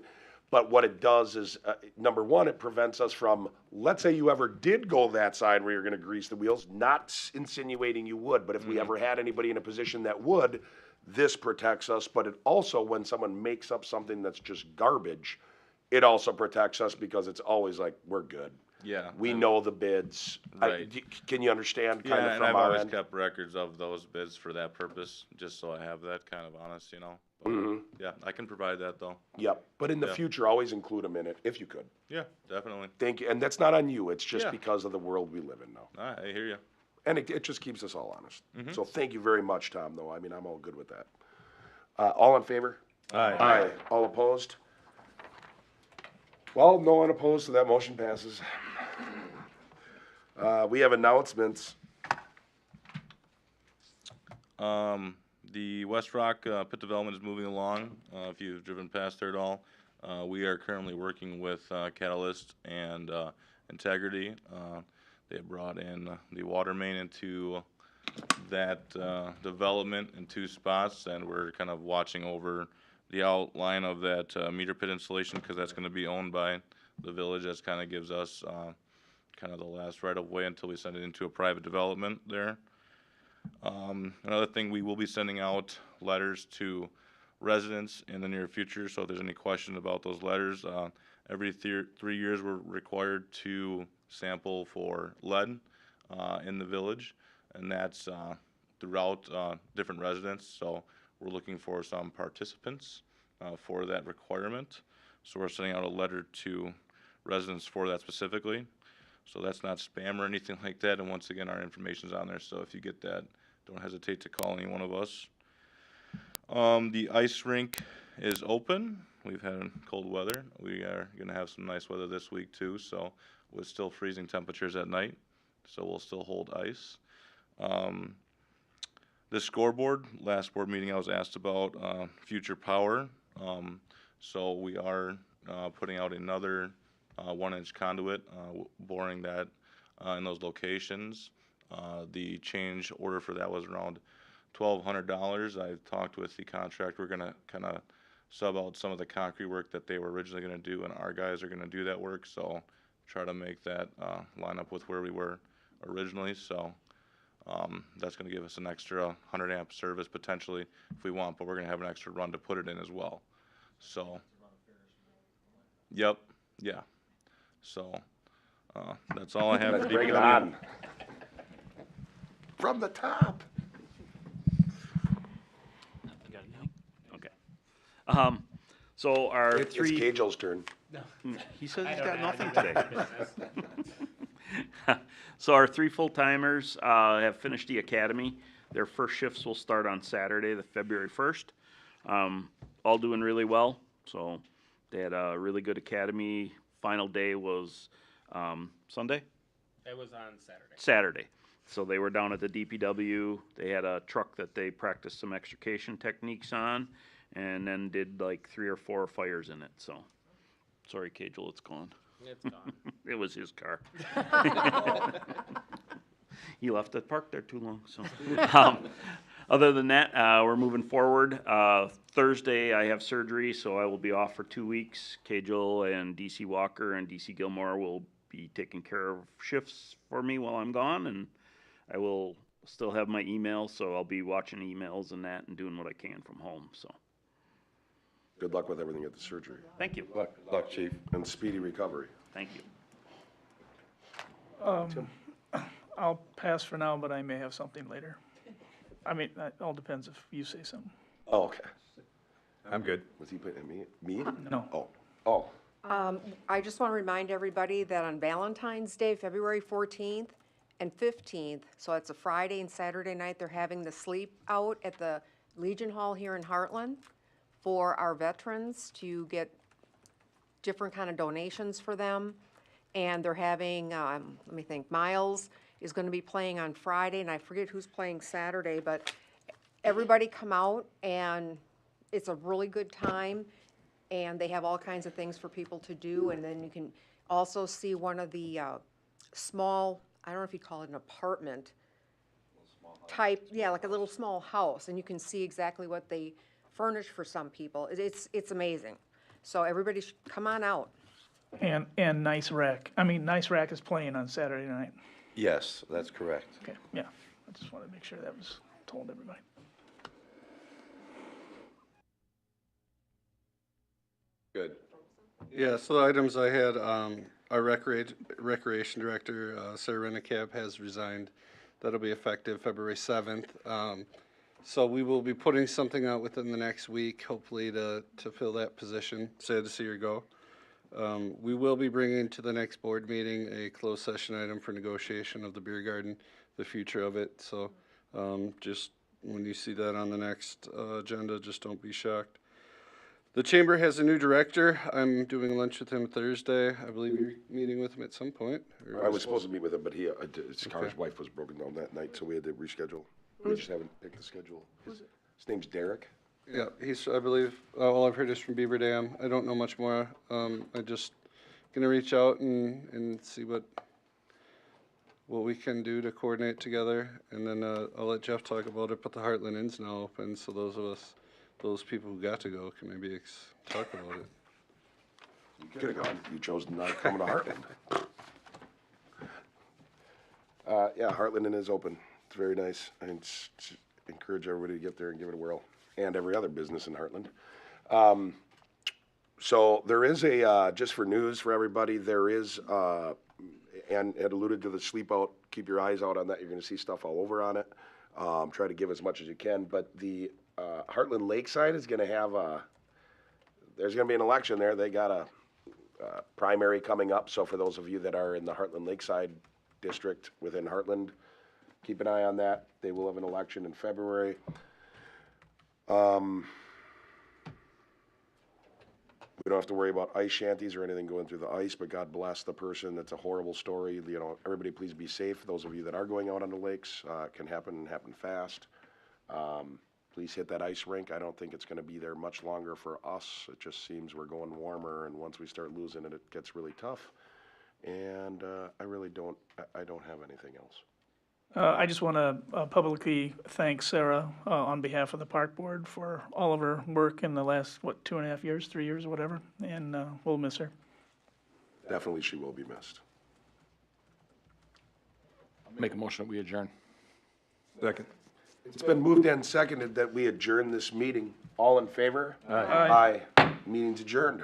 S1: but what it does is, number one, it prevents us from, let's say you ever did go that side where you're gonna grease the wheels, not insinuating you would, but if we ever had anybody in a position that would, this protects us, but it also, when someone makes up something that's just garbage, it also protects us because it's always like, we're good.
S14: Yeah.
S1: We know the bids.
S14: Right.
S1: Can you understand
S14: Yeah,
S1: kind of
S14: and
S1: from
S14: I've
S1: our
S14: always
S1: end?
S14: kept records of those bids for that purpose, just so I have that kind of honest, But, yeah, I can provide that though.
S1: Yep, but in the
S14: Yeah.
S1: future, always include them in it, if you could.
S14: Yeah, definitely.
S1: Thank you, and that's not on you, it's just
S14: Yeah.
S1: because of the world we live in now.
S14: I hear you.
S1: And it just keeps us all honest.
S14: Mhm.
S1: So thank you very much, Tom, though, I mean, I'm all good with that. All in favor?
S17: Aye.
S1: Aye. All opposed? Well, no one opposed, so that motion passes. We have announcements.
S14: The West Rock pit development is moving along. If you've driven past there at all, we are currently working with Catalyst and Integrity. They brought in the water main into that development in 2 spots, and we're kind of watching over the outline of that meter pit installation, because that's going to be owned by the village. That kind of gives us kind of the last right of way until we send it into a private development there. Another thing, we will be sending out letters to residents in the near future, so if there's any question about those letters, every 3 years we're required to sample for lead in the village, and that's throughout different residents, so we're looking for some participants for that requirement. So we're sending out a letter to residents for that specifically. So that's not spam or anything like that, and once again, our information's on there, so if you get that, don't hesitate to call any one of us. The ice rink is open. We've had cold weather. We are going to have some nice weather this week too, so with still freezing temperatures at night, so we'll still hold ice. The scoreboard, last board meeting I was asked about future power. So we are putting out another 1-inch conduit, boring that in those locations. The change order for that was around $1,200. I've talked with the contractor. We're gonna kind of sub out some of the concrete work that they were originally gonna do, and our guys are gonna do that work, so try to make that line up with where we were originally. So that's gonna give us an extra 100 amp service potentially if we want, but we're gonna have an extra run to put it in as well. So, yep, yeah. So that's all I have.
S1: Let's bring it on. From the top.
S19: You got anything? Okay. So our
S1: It's
S19: three.
S1: Cagel's turn.
S19: He says he's got nothing today. So our 3 full-timers have finished the academy. Their first shifts will start on Saturday, the February 1st. All doing really well. So they had a really good academy. Final day was Sunday?
S8: It was on Saturday.
S19: Saturday. So they were down at the DPW. They had a truck that they practiced some extrication techniques on, and then did like 3 or 4 fires in it. So, sorry, Cagel, it's gone.
S8: It's gone.
S19: It was his car. He left it parked there too long. So, other than that, we're moving forward. Thursday, I have surgery, so I will be off for 2 weeks. Cagel and DC Walker and DC Gilmore will be taking care of shifts for me while I'm gone, and I will still have my email, so I'll be watching emails and that and doing what I can from home. So,
S1: Good luck with everything at the surgery.
S19: thank you.
S11: Good luck, Chief.
S1: And speedy recovery.
S19: Thank you.
S10: I'll pass for now, but I may have something later. I mean, it all depends if you say something.
S1: Oh, okay.
S17: I'm good.
S1: Was he putting me? Me?
S10: No.
S1: Oh. Oh.
S13: I just want to remind everybody that on Valentine's Day, February 14th and 15th, so it's a Friday and Saturday night, they're having the sleep out at the Legion Hall here in Hartland for our veterans to get different kind of donations for them. And they're having, let me think, Miles is going to be playing on Friday, and I forget who's playing Saturday, but everybody come out, and it's a really good time, and they have all kinds of things for people to do, and then you can also see one of the small, I don't know if you call it an apartment type, yeah, like a little small house, and you can see exactly what they furnish for some people. It's amazing. So everybody should come on out.
S10: And Nice Rack. I mean, Nice Rack is playing on Saturday night.
S11: Yes, that's correct.
S10: Okay, yeah. I just wanted to make sure that was told everybody.
S1: Good.
S16: Yeah, so the items I had, our recreation director, Sarah Rennicab, has resigned. That'll be effective February 7th. So we will be putting something out within the next week, hopefully to fill that position. Sad to see her go. We will be bringing to the next board meeting a closed session item for negotiation of the beer garden, the future of it. So just when you see that on the next agenda, just don't be shocked. The chamber has a new director. I'm doing lunch with him Thursday. I believe you're meeting with him at some point.
S1: I was supposed to meet with him, but his car's wife was broken down that night, so we had to reschedule. We just haven't picked the schedule. His name's Derek.
S16: Yeah, he's, I believe, all I've heard is from Beaver Dam. I don't know much more. I just gonna reach out and see what what we can do to coordinate together, and then I'll let Jeff talk about it, but the Hartland Inn's now open, so those people who got to go can maybe talk about it.
S1: You could have gone, you chose not to come to Hartland. Yeah, Hartland Inn is open. It's very nice. I encourage everybody to get there and give it a whirl, and every other business in Hartland. So there is just for news for everybody, there is, and it alluded to the sleep out, keep your eyes out on that. You're gonna see stuff all over on it. Try to give as much as you can, but the Hartland Lakeside is gonna have there's gonna be an election there. They got a primary coming up, so for those of you that are in the Hartland Lakeside district within Hartland, keep an eye on that. They will have an election in February. We don't have to worry about ice shanties or anything going through the ice, but God bless the person. That's a horrible story. You know, everybody please be safe. Those of you that are going out on the lakes, can happen fast. Please hit that ice rink. I don't think it's gonna be there much longer for us. It just seems we're going warmer, and once we start losing it, it gets really tough. And I really don't have anything else.
S10: I just want to publicly thank Sarah on behalf of the park board for all of her work in the last, 2.5 years, 3 years, or whatever, and we'll miss her.
S1: Definitely she will be missed.
S4: Make a motion that we adjourn.
S17: Second.
S1: It's been moved and seconded that we adjourn this meeting. All in favor?
S10: Aye.
S1: Aye. Meeting's adjourned.